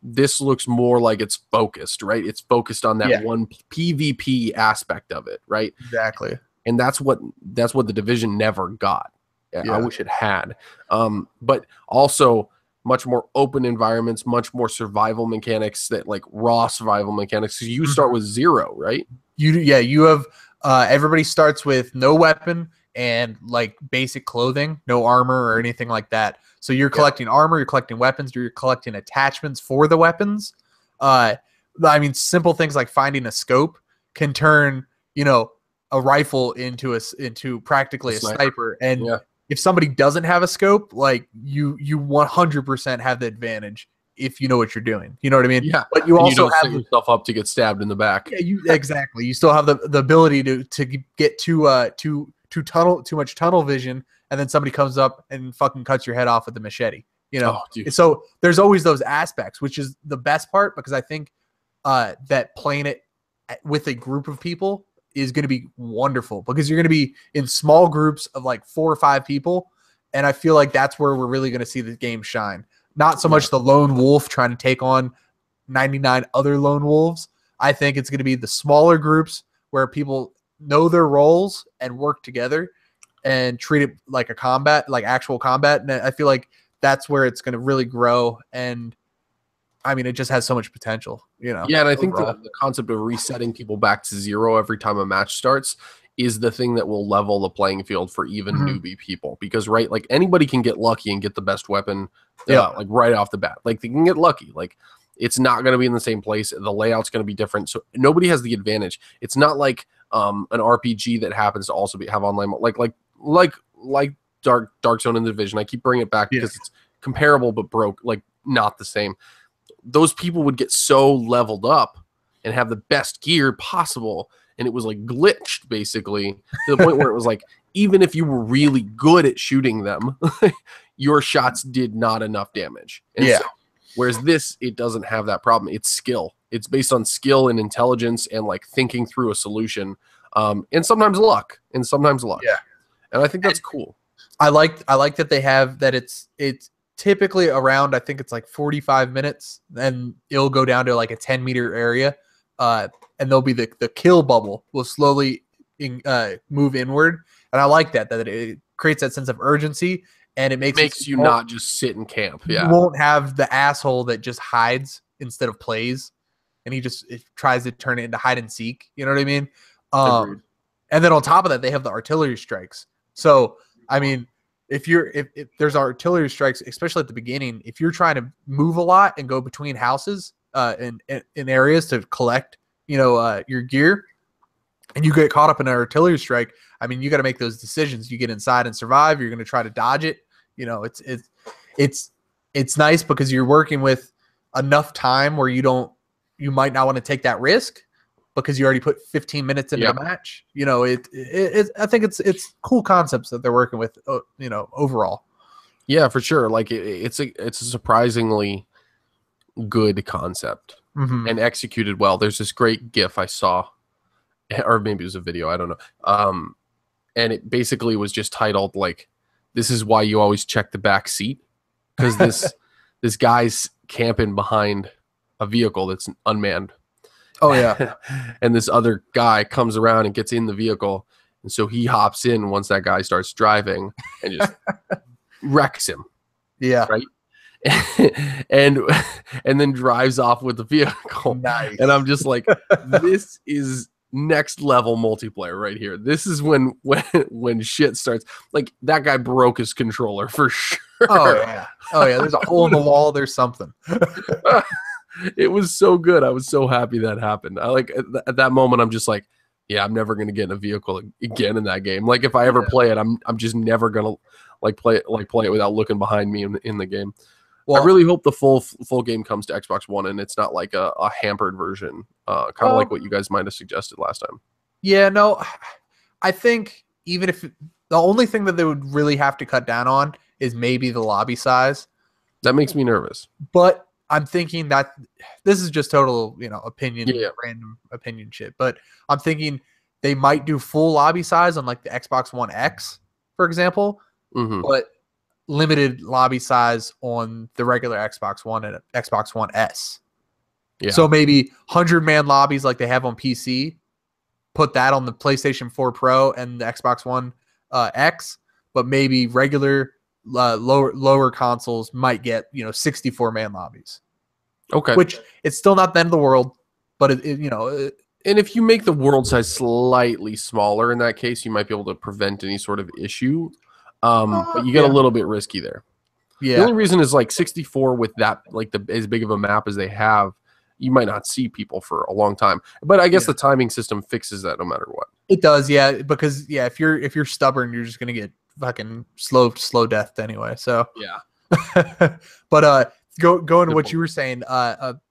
This looks more like it's focused, right? It's focused on that one PvP aspect of it, right? Exactly. And that's what the Division never got. I wish it had. But also much more open environments, much more survival mechanics, that like raw survival mechanics. So you start with 0, right? You have everybody starts with no weapon and like basic clothing, no armor or anything like that. So you're collecting armor, you're collecting weapons, you're collecting attachments for the weapons. I mean, simple things like finding a scope can turn, you know, a rifle into practically a sniper. And if somebody doesn't have a scope, like you 100% have the advantage if you know what you're doing. You know what I mean? Yeah. But you also don't set yourself up to get stabbed in the back. Yeah, exactly. You still have the ability to get too much tunnel vision, and then somebody comes up and fucking cuts your head off with a machete. You know, so there's always those aspects, which is the best part, because I think that playing it with a group of people is going to be wonderful, because you're going to be in small groups of like 4 or 5 people, and I feel like that's where we're really going to see the game shine. Not so much the lone wolf trying to take on 99 other lone wolves. I think it's going to be the smaller groups where people know their roles and work together and treat it like a combat, like actual combat. And I feel like that's where it's going to really grow. And I mean, it just has so much potential, you know? Yeah. And I think the concept of resetting people back to 0 every time a match starts is the thing that will level the playing field for even newbie people, because like anybody can get lucky and get the best weapon like right off the bat. Like they can get lucky. Like it's not going to be in the same place. The layout's going to be different. So nobody has the advantage. It's not like an RPG that happens to also have online, like Dark Zone and the Division. I keep bringing it back because it's comparable, but not the same. Those people would get so leveled up and have the best gear possible, and it was like glitched basically to the point where it was like, even if you were really good at shooting them, your shots did not enough damage. And so, whereas this, it doesn't have that problem. It's skill. It's based on skill and intelligence and like thinking through a solution, and sometimes luck. Yeah, and I think that's cool. I like that they have that. It's typically around, I think it's like 45 minutes, and it'll go down to like a 10-meter area, and there'll be the kill bubble will slowly move inward, and I like that it creates that sense of urgency, and it makes you not just sit in camp. Yeah, you won't have the asshole that just hides instead of plays, and it tries to turn it into hide and seek. You know what I mean? And then on top of that, they have the artillery strikes. So I mean, if there's artillery strikes, especially at the beginning, if you're trying to move a lot and go between houses in areas to collect, your gear, and you get caught up in an artillery strike, I mean, you got to make those decisions. You get inside and survive. You're going to try to dodge it. It's nice because you're working with enough time where you might not want to take that risk because you already put 15 minutes into the match. I think it's cool concepts that they're working with, overall. Yeah, for sure. Like it's a surprisingly good concept and executed well. There's this great GIF I saw, or maybe it was a video, I don't know. And it basically was just titled like, "This is why you always check the back seat," because this guy's camping behind a vehicle that's unmanned. Oh yeah. And this other guy comes around and gets in the vehicle, and so he hops in once that guy starts driving and just wrecks him, Yeah. right? and then drives off with the vehicle. Nice. And I'm just like, this is next level multiplayer right here. This is when shit starts. Like, that guy broke his controller for sure. Oh yeah. There's a hole in the wall. There's something. It was so good. I was so happy that happened. I like at that moment. I'm just like, yeah, I'm never gonna get in a vehicle again in that game. Like, if I ever play it, I'm just never gonna play it without looking behind me in the game. Well, I really hope the full game comes to Xbox One and it's not like a hampered version, kind of like what you guys might have suggested last time. Yeah, no, I think even if the only thing that they would really have to cut down on is maybe the lobby size. That makes me nervous. But I'm thinking that this is just total, opinion, Yeah. random opinion shit. But I'm thinking they might do full lobby size on like the Xbox One X, for example, but limited lobby size on the regular Xbox One and Xbox One S. Yeah. So maybe 100-man lobbies like they have on PC, put that on the PlayStation 4 Pro and the Xbox One X, but maybe regular lower consoles might get 64-man lobbies. Okay, which it's still not the end of the world, but it and if you make the world size slightly smaller, in that case, you might be able to prevent any sort of issue. But you get a little bit risky there. Yeah. The only reason is like 64 with that, like as big of a map as they have, you might not see people for a long time. But I guess the timing system fixes that no matter what. It does, yeah. Because if you're stubborn, you're just gonna get fucking slow death anyway. So yeah. But going to what you were saying,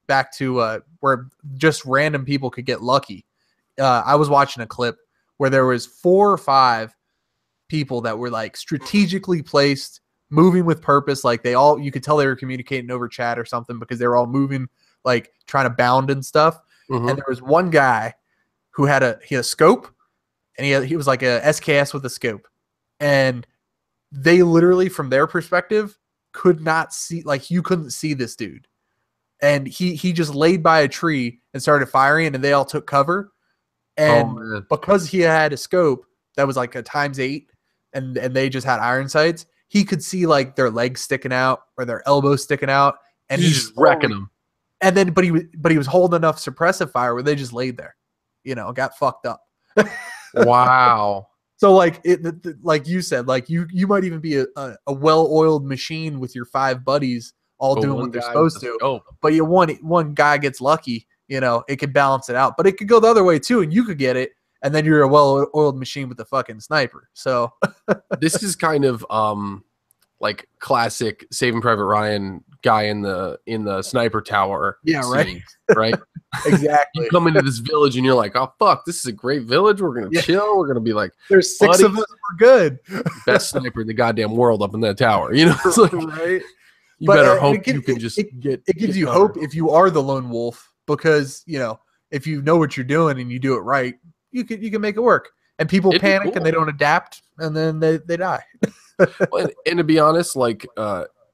back to where just random people could get lucky. I was watching a clip where there was 4 or 5 people that were like strategically placed, moving with purpose. Like you could tell they were communicating over chat or something because they were all moving, like trying to bound and stuff. And there was one guy who had a scope, and he was like a SKS with a scope, and they literally, from their perspective, could not see, like you couldn't see this dude, and he just laid by a tree and started firing, and they all took cover. And because he had a scope that was like a ×8, and they just had iron sights, he could see like their legs sticking out or their elbows sticking out, and he's just wrecking them. And then, but he was holding enough suppressive fire where they just laid there, got fucked up. Wow. So like like you said, like you might even be a well-oiled machine with your 5 buddies all doing what they're supposed to. But one guy gets lucky, it could balance it out. But it could go the other way too, and you could get it, and then you're a well-oiled machine with a fucking sniper. So this is kind of like classic Saving Private Ryan guy in the sniper tower. Yeah, scene, right. Exactly. You come into this village and you're like, oh fuck, this is a great village. We're gonna chill. We're gonna be like, there's 6 of us. We're good. Best sniper in the goddamn world up in that tower. It's like, right. You better hope you can just get. It gives you hope if you are the lone wolf, because if you know what you're doing and you do it right, you can make it work. And people panic and they don't adapt, and then they die. and to be honest, like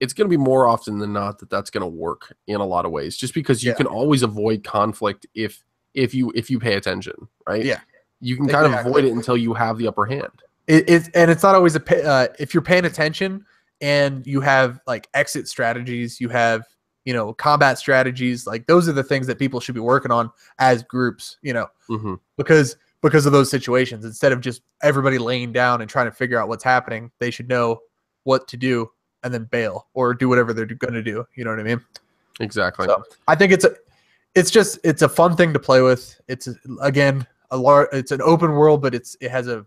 it's going to be more often than not that's going to work in a lot of ways, just because you can always avoid conflict if you pay attention, right? Yeah, you can kind of avoid it until you have the upper hand. It's not always if you're paying attention and you have like exit strategies, you have combat strategies, like those are the things that people should be working on as groups, because of those situations. Instead of just everybody laying down and trying to figure out what's happening, they should know what to do and then bail or do whatever they're going to do. You know what I mean? Exactly. So I think it's a fun thing to play with. It's again it's an open world, but it has a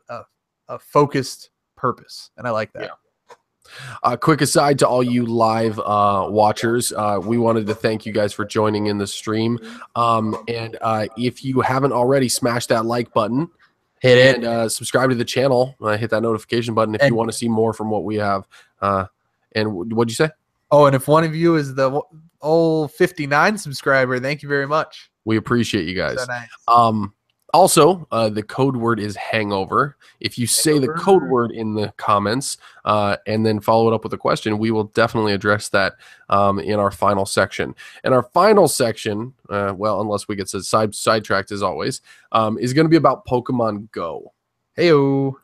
focused purpose, and I like that. Yeah. Quick aside to all you live watchers, we wanted to thank you guys for joining in the stream. And if you haven't already, smash that like button, hit it, and subscribe to the channel. Hit that notification button if you want to see more from what we have. And what'd you say? Oh, and if one of you is the old 59 subscriber, thank you very much. We appreciate you guys. So nice. Also, the code word is hangover. If you say the code word in the comments and then follow it up with a question, we will definitely address that in our final section. And our final section, well, unless we get sidetracked as always, is going to be about Pokemon Go. Heyo.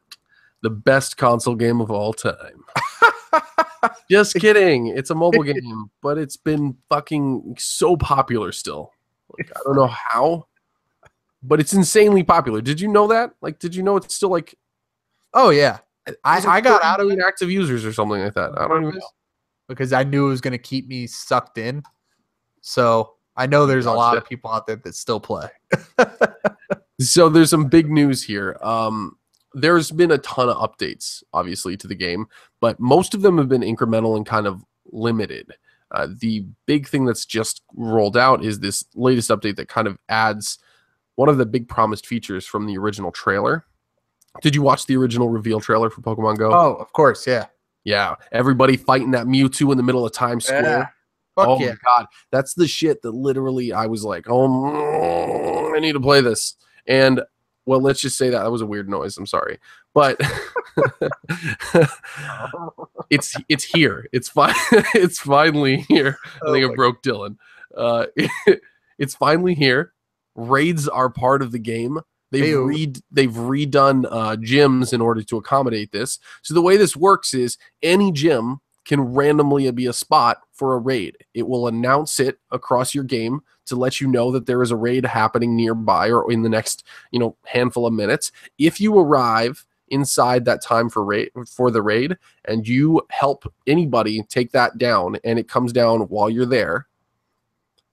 The best console game of all time. Just kidding. It's a mobile game, but it's been fucking so popular still. Like, I don't know how, but it's insanely popular. Did you know that? Like, did you know it's still like Oh yeah, I got 30 out of million it active users or something like that? on I don't even know. purpose because I knew it was going to keep me sucked in. So I know there's a lot Gotcha. of people out there that still play. So there's some big news here. There's been a ton of updates, obviously, to the game, but most of them have been incremental and kind of limited. The big thing that's just rolled out is this latest update that kind of adds one of the big promised features from the original trailer. Did you watch the original reveal trailer for Pokemon Go? Oh, of course, yeah. Yeah, everybody fighting that Mewtwo in the middle of Times Square. Yeah. Fuck Oh yeah. my god, that's the shit that literally I was like, oh, I need to play this. And well, let's just say that was a weird noise. I'm sorry, but it's here. It's fine. It's finally here. I think I broke Dylan. Uh, it's finally here. Raids are part of the game. They've redone gyms in order to accommodate this. So the way this works is any gym can randomly be a spot for a raid. It will announce it across your game to let you know that there is a raid happening nearby or in the next, handful of minutes. If you arrive inside that time for the raid and you help anybody take that down and it comes down while you're there,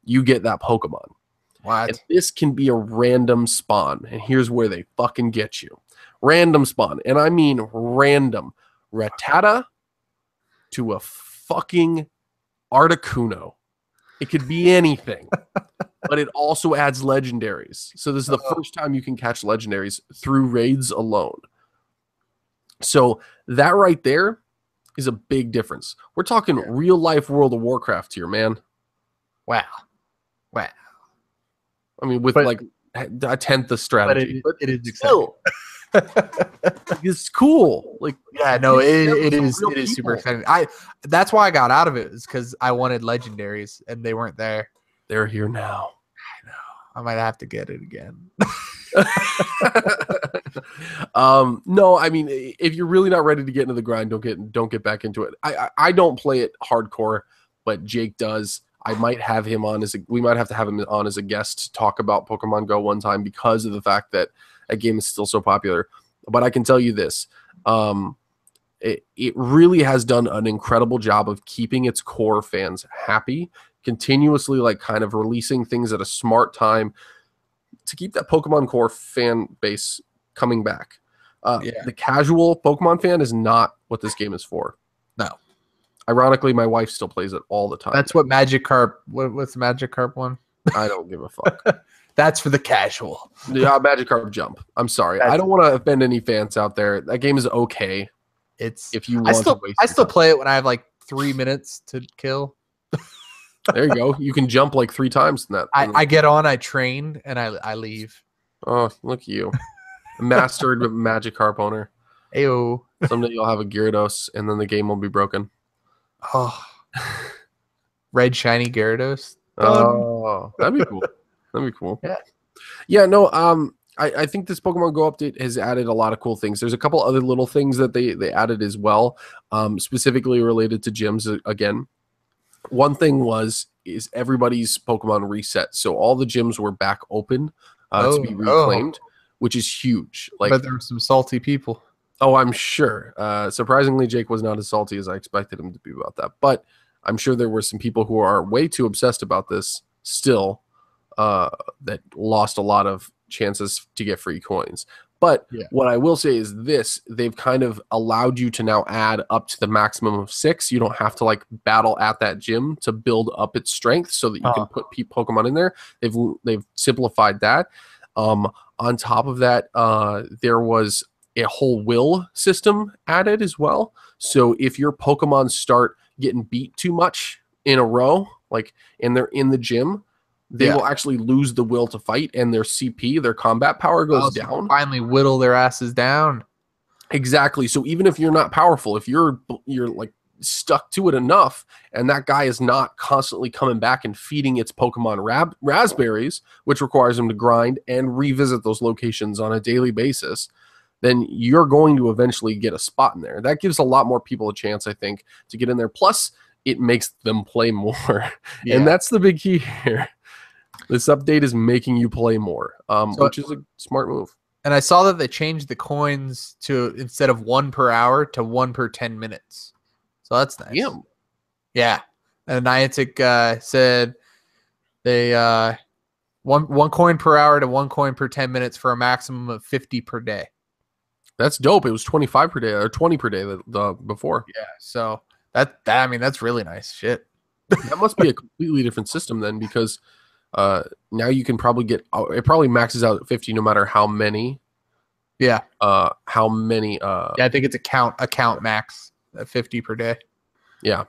you get that Pokemon. What? And this can be a random spawn. And here's where they fucking get you. Random spawn. And I mean random. Rattata to a fucking Articuno. It could be anything. But it also adds legendaries. So this is the first time you can catch legendaries through raids alone. So that right there is a big difference. We're talking real life World of Warcraft here, man. Wow. I mean, with like a tenth the strategy. But it is exciting. It's cool. Like, yeah, no, it is super exciting. That's why I got out of it, is because I wanted legendaries and they weren't there. They're here now. I know. I might have to get it again. No, I mean, if you're really not ready to get into the grind, don't get back into it. I don't play it hardcore, but Jake does. I might have him on we might have to have him on as a guest to talk about Pokemon Go one time because of the fact that a game is still so popular. But I can tell you this, it really has done an incredible job of keeping its core fans happy, continuously like kind of releasing things at a smart time to keep that Pokemon core fan base coming back. The casual Pokemon fan is not what this game is for. No. Ironically, my wife still plays it all the time. That's what Magikarp. What's the Magikarp one? I don't give a fuck. That's for the casual. Yeah, Magikarp Jump. I'm sorry. I don't want to offend any fans out there. That game is okay. If you want to waste I still play it when I have like 3 minutes to kill. There you go. You can jump like 3 times in that. I get on, I train, and I leave. Oh, look at you. Mastered Magikarp owner. Ayo. Someday you'll have a Gyarados and then the game will be broken. Oh. Red shiny Gyarados. Oh, that'd be cool. That'd be cool. Yeah. Yeah, no, I think this Pokemon Go update has added a lot of cool things. There's a couple other little things that they added as well, specifically related to gyms again. One thing is everybody's Pokemon reset. So all the gyms were back open to be reclaimed, which is huge. Like, but there were some salty people. Oh, I'm sure. Surprisingly, Jake was not as salty as I expected him to be about that. But I'm sure there were some people who are way too obsessed about this still that lost a lot of chances to get free coins. But what I will say is this: they've kind of allowed you to now add up to the maximum of 6. You don't have to like battle at that gym to build up its strength so that you can put Pokemon in there. They've simplified that. On top of that, there was a whole will system added as well. So if your Pokemon start getting beat too much in a row, and they're in the gym, they will actually lose the will to fight, and their CP, their combat power goes down. Finally whittle their asses down. Exactly. So even if you're not powerful, if you're like stuck to it enough, and that guy is not constantly coming back and feeding its Pokemon raspberries, which requires them to grind and revisit those locations on a daily basis, then you're going to eventually get a spot in there. That gives a lot more people a chance, I think, to get in there. Plus, it makes them play more. Yeah. And that's the big key here. This update is making you play more, which is a smart move. And I saw that they changed the coins to, instead of 1 per hour, to 1 per 10 minutes. So that's nice. Damn. Yeah. And Niantic said they one coin per hour to 1 coin per 10 minutes for a maximum of 50 per day. That's dope. It was 25 per day or 20 per day the before. Yeah. So that I mean, that's really nice shit. That must be a completely different system then, because now you can probably get, it probably maxes out at 50 no matter how many. Yeah. Yeah, I think it's account max at 50 per day. Yeah.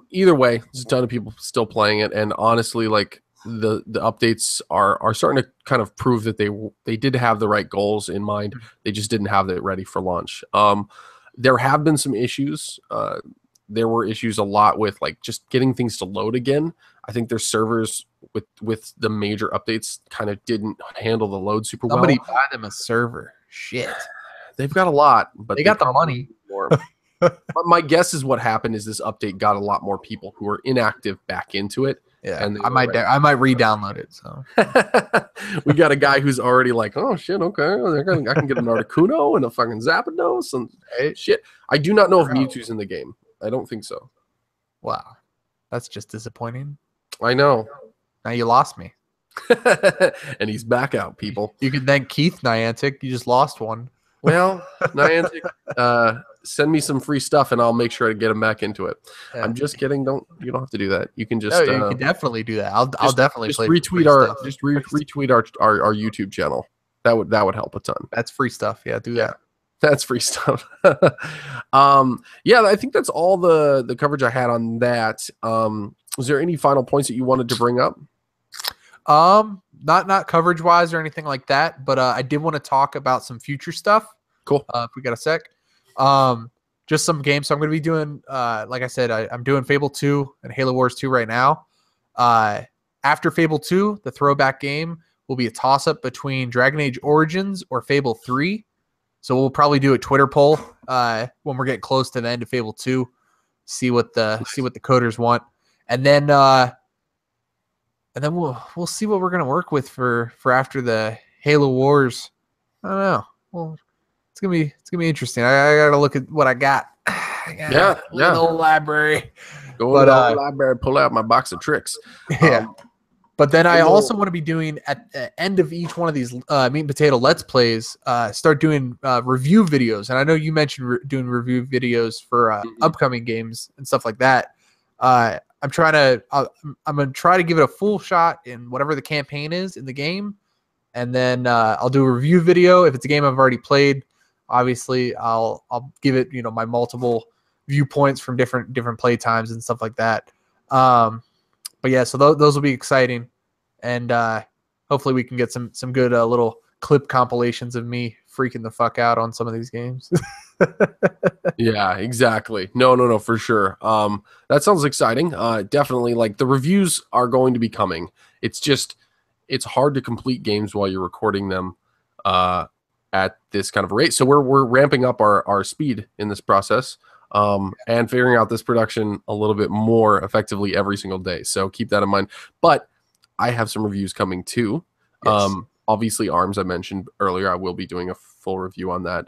Either way, there's a ton of people still playing it, and honestly, like the updates are starting to kind of prove that they did have the right goals in mind. They just didn't have it ready for launch. There have been some issues. There were issues a lot with like just getting things to load again. I think their servers with the major updates kind of didn't handle the load super well. Somebody buy them a server. Shit. They've got a lot, but they got the money. More. But my guess is what happened is this update got a lot more people who were inactive back into it. Yeah, and I might re-download it. So we got a guy who's already like, oh shit, okay, I can get an Articuno and a fucking Zapdos and shit. I do not know if Mewtwo's in the game. I don't think so. Wow, that's just disappointing. I know. Now you lost me. And he's back out, people. You can thank Keith Niantic. You just lost one. Well, Niantic, send me some free stuff and I'll make sure to get him back into it. Yeah. I'm just kidding. You don't have to do that. You can just. No, you can definitely do that. I'll definitely just retweet our YouTube channel. That would help a ton. That's free stuff. Yeah, do that. That's free stuff. Yeah, I think that's all the coverage I had on that. Was there any final points that you wanted to bring up? Not coverage wise or anything like that, but I did want to talk about some future stuff. Cool. If we got a sec. Just some games. So I'm going to be doing, like I said, I'm doing Fable 2 and Halo Wars 2 right now. After Fable 2, the throwback game will be a toss-up between Dragon Age Origins or Fable 3. So we'll probably do a Twitter poll when we're getting close to the end of Fable 2. See what the coders want, and then we'll see what we're gonna work with for after the Halo Wars. I don't know. Well, it's gonna be interesting. I gotta look at what I got. Yeah. The whole library. Go to the library, pull out my box of tricks. Yeah. But then I also want to be doing, at the end of each one of these Meat and Potato Let's Plays, start doing review videos. And I know you mentioned doing review videos for upcoming games and stuff like that. I'm going to try to give it a full shot in whatever the campaign is in the game. And then I'll do a review video. If it's a game I've already played, obviously I'll give it, my multiple viewpoints from different play times and stuff like that. But yeah, so those will be exciting, and hopefully we can get some good little clip compilations of me freaking the fuck out on some of these games. Yeah, exactly. No, for sure. That sounds exciting. Definitely, like the reviews are going to be coming. It's hard to complete games while you're recording them at this kind of rate. So we're ramping up our speed in this process. And figuring out this production a little bit more effectively every single day. So keep that in mind. But I have some reviews coming too. Yes. Obviously, ARMS I mentioned earlier. I will be doing a full review on that.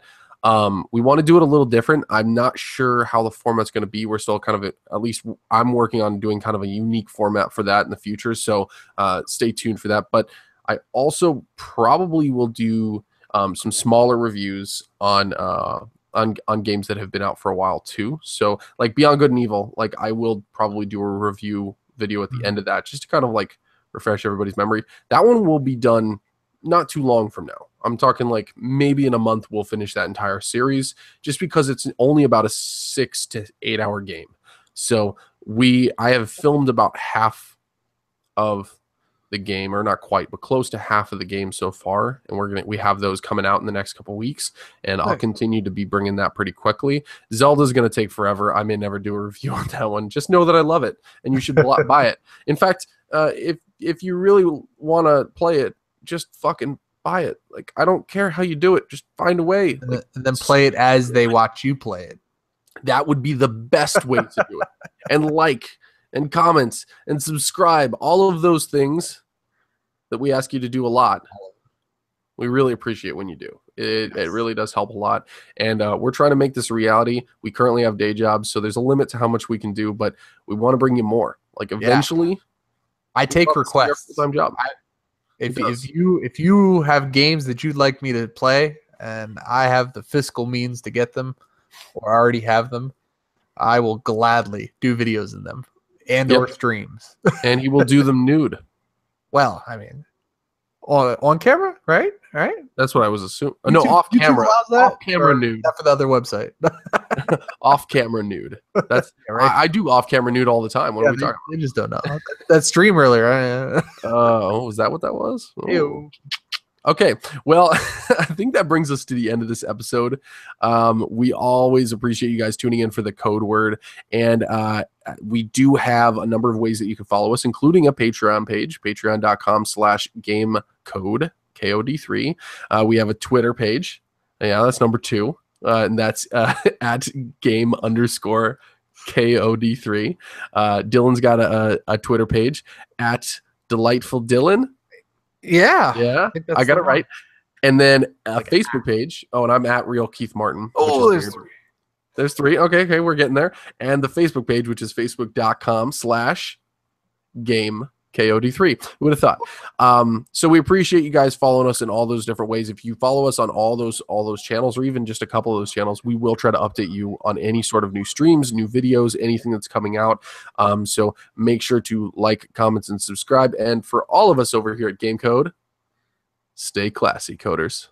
We want to do it a little different. I'm not sure how the format's going to be. We're still kind of, at least I'm working on doing kind of a unique format for that in the future. So stay tuned for that. But I also probably will do some smaller reviews on games that have been out for a while too. So like Beyond Good and Evil, like I will probably do a review video at the end of that just to kind of like refresh everybody's memory. That one will be done not too long from now. I'm talking like maybe in a month we'll finish that entire series just because it's only about a 6 to 8 hour game. So I have filmed about half of the game, or not quite, but close to half of the game so far, and we have those coming out in the next couple weeks, and I'll continue to be bringing that pretty quickly. Zelda's going to take forever. I may never do a review on that one. Just know that I love it, and you should buy it. In fact, if you really want to play it, just fucking buy it. Like, I don't care how you do it. Just find a way. Like, And then play it as they watch you play it. that would be the best way to do it. And like and comments and subscribe, all of those things that we ask you to do a lot. We really appreciate when you do. It really does help a lot. And we're trying to make this a reality. We currently have day jobs, so there's a limit to how much we can do, but we want to bring you more. Like, eventually, I take requests. Full-time job. If you have games that you'd like me to play and I have the fiscal means to get them or already have them, I will gladly do videos in them and or streams. And he will do them nude. Well, I mean, on camera, right? Right? That's what I was assuming. No, off camera. Off camera nude. Not for the other website. Off camera nude. That's right. I do off camera nude all the time. What are we talking about? They just don't know. That stream earlier. Oh, was that what that was? Oh. Ew. Okay, well, I think that brings us to the end of this episode. We always appreciate you guys tuning in for the code word, and we do have a number of ways that you can follow us, including a Patreon page, patreon.com/gamecode, KOD3. We have a Twitter page. Yeah, that's number 2, and that's at game_KOD3. Dylan's got a Twitter page at Delightful Dylan. Yeah, I got it right. And then a Facebook page. Oh, and I'm at Real Keith Martin. Oh, there's 3. There's 3. Okay, we're getting there. And the Facebook page, which is facebook.com/gamekod3. Who would have thought? So we appreciate you guys following us in all those different ways. If you follow us on all those channels, or even just a couple of those channels, we will try to update you on any sort of new streams, new videos, anything that's coming out. So make sure to like, comments, and subscribe. And for all of us over here at Game Code, stay classy, coders.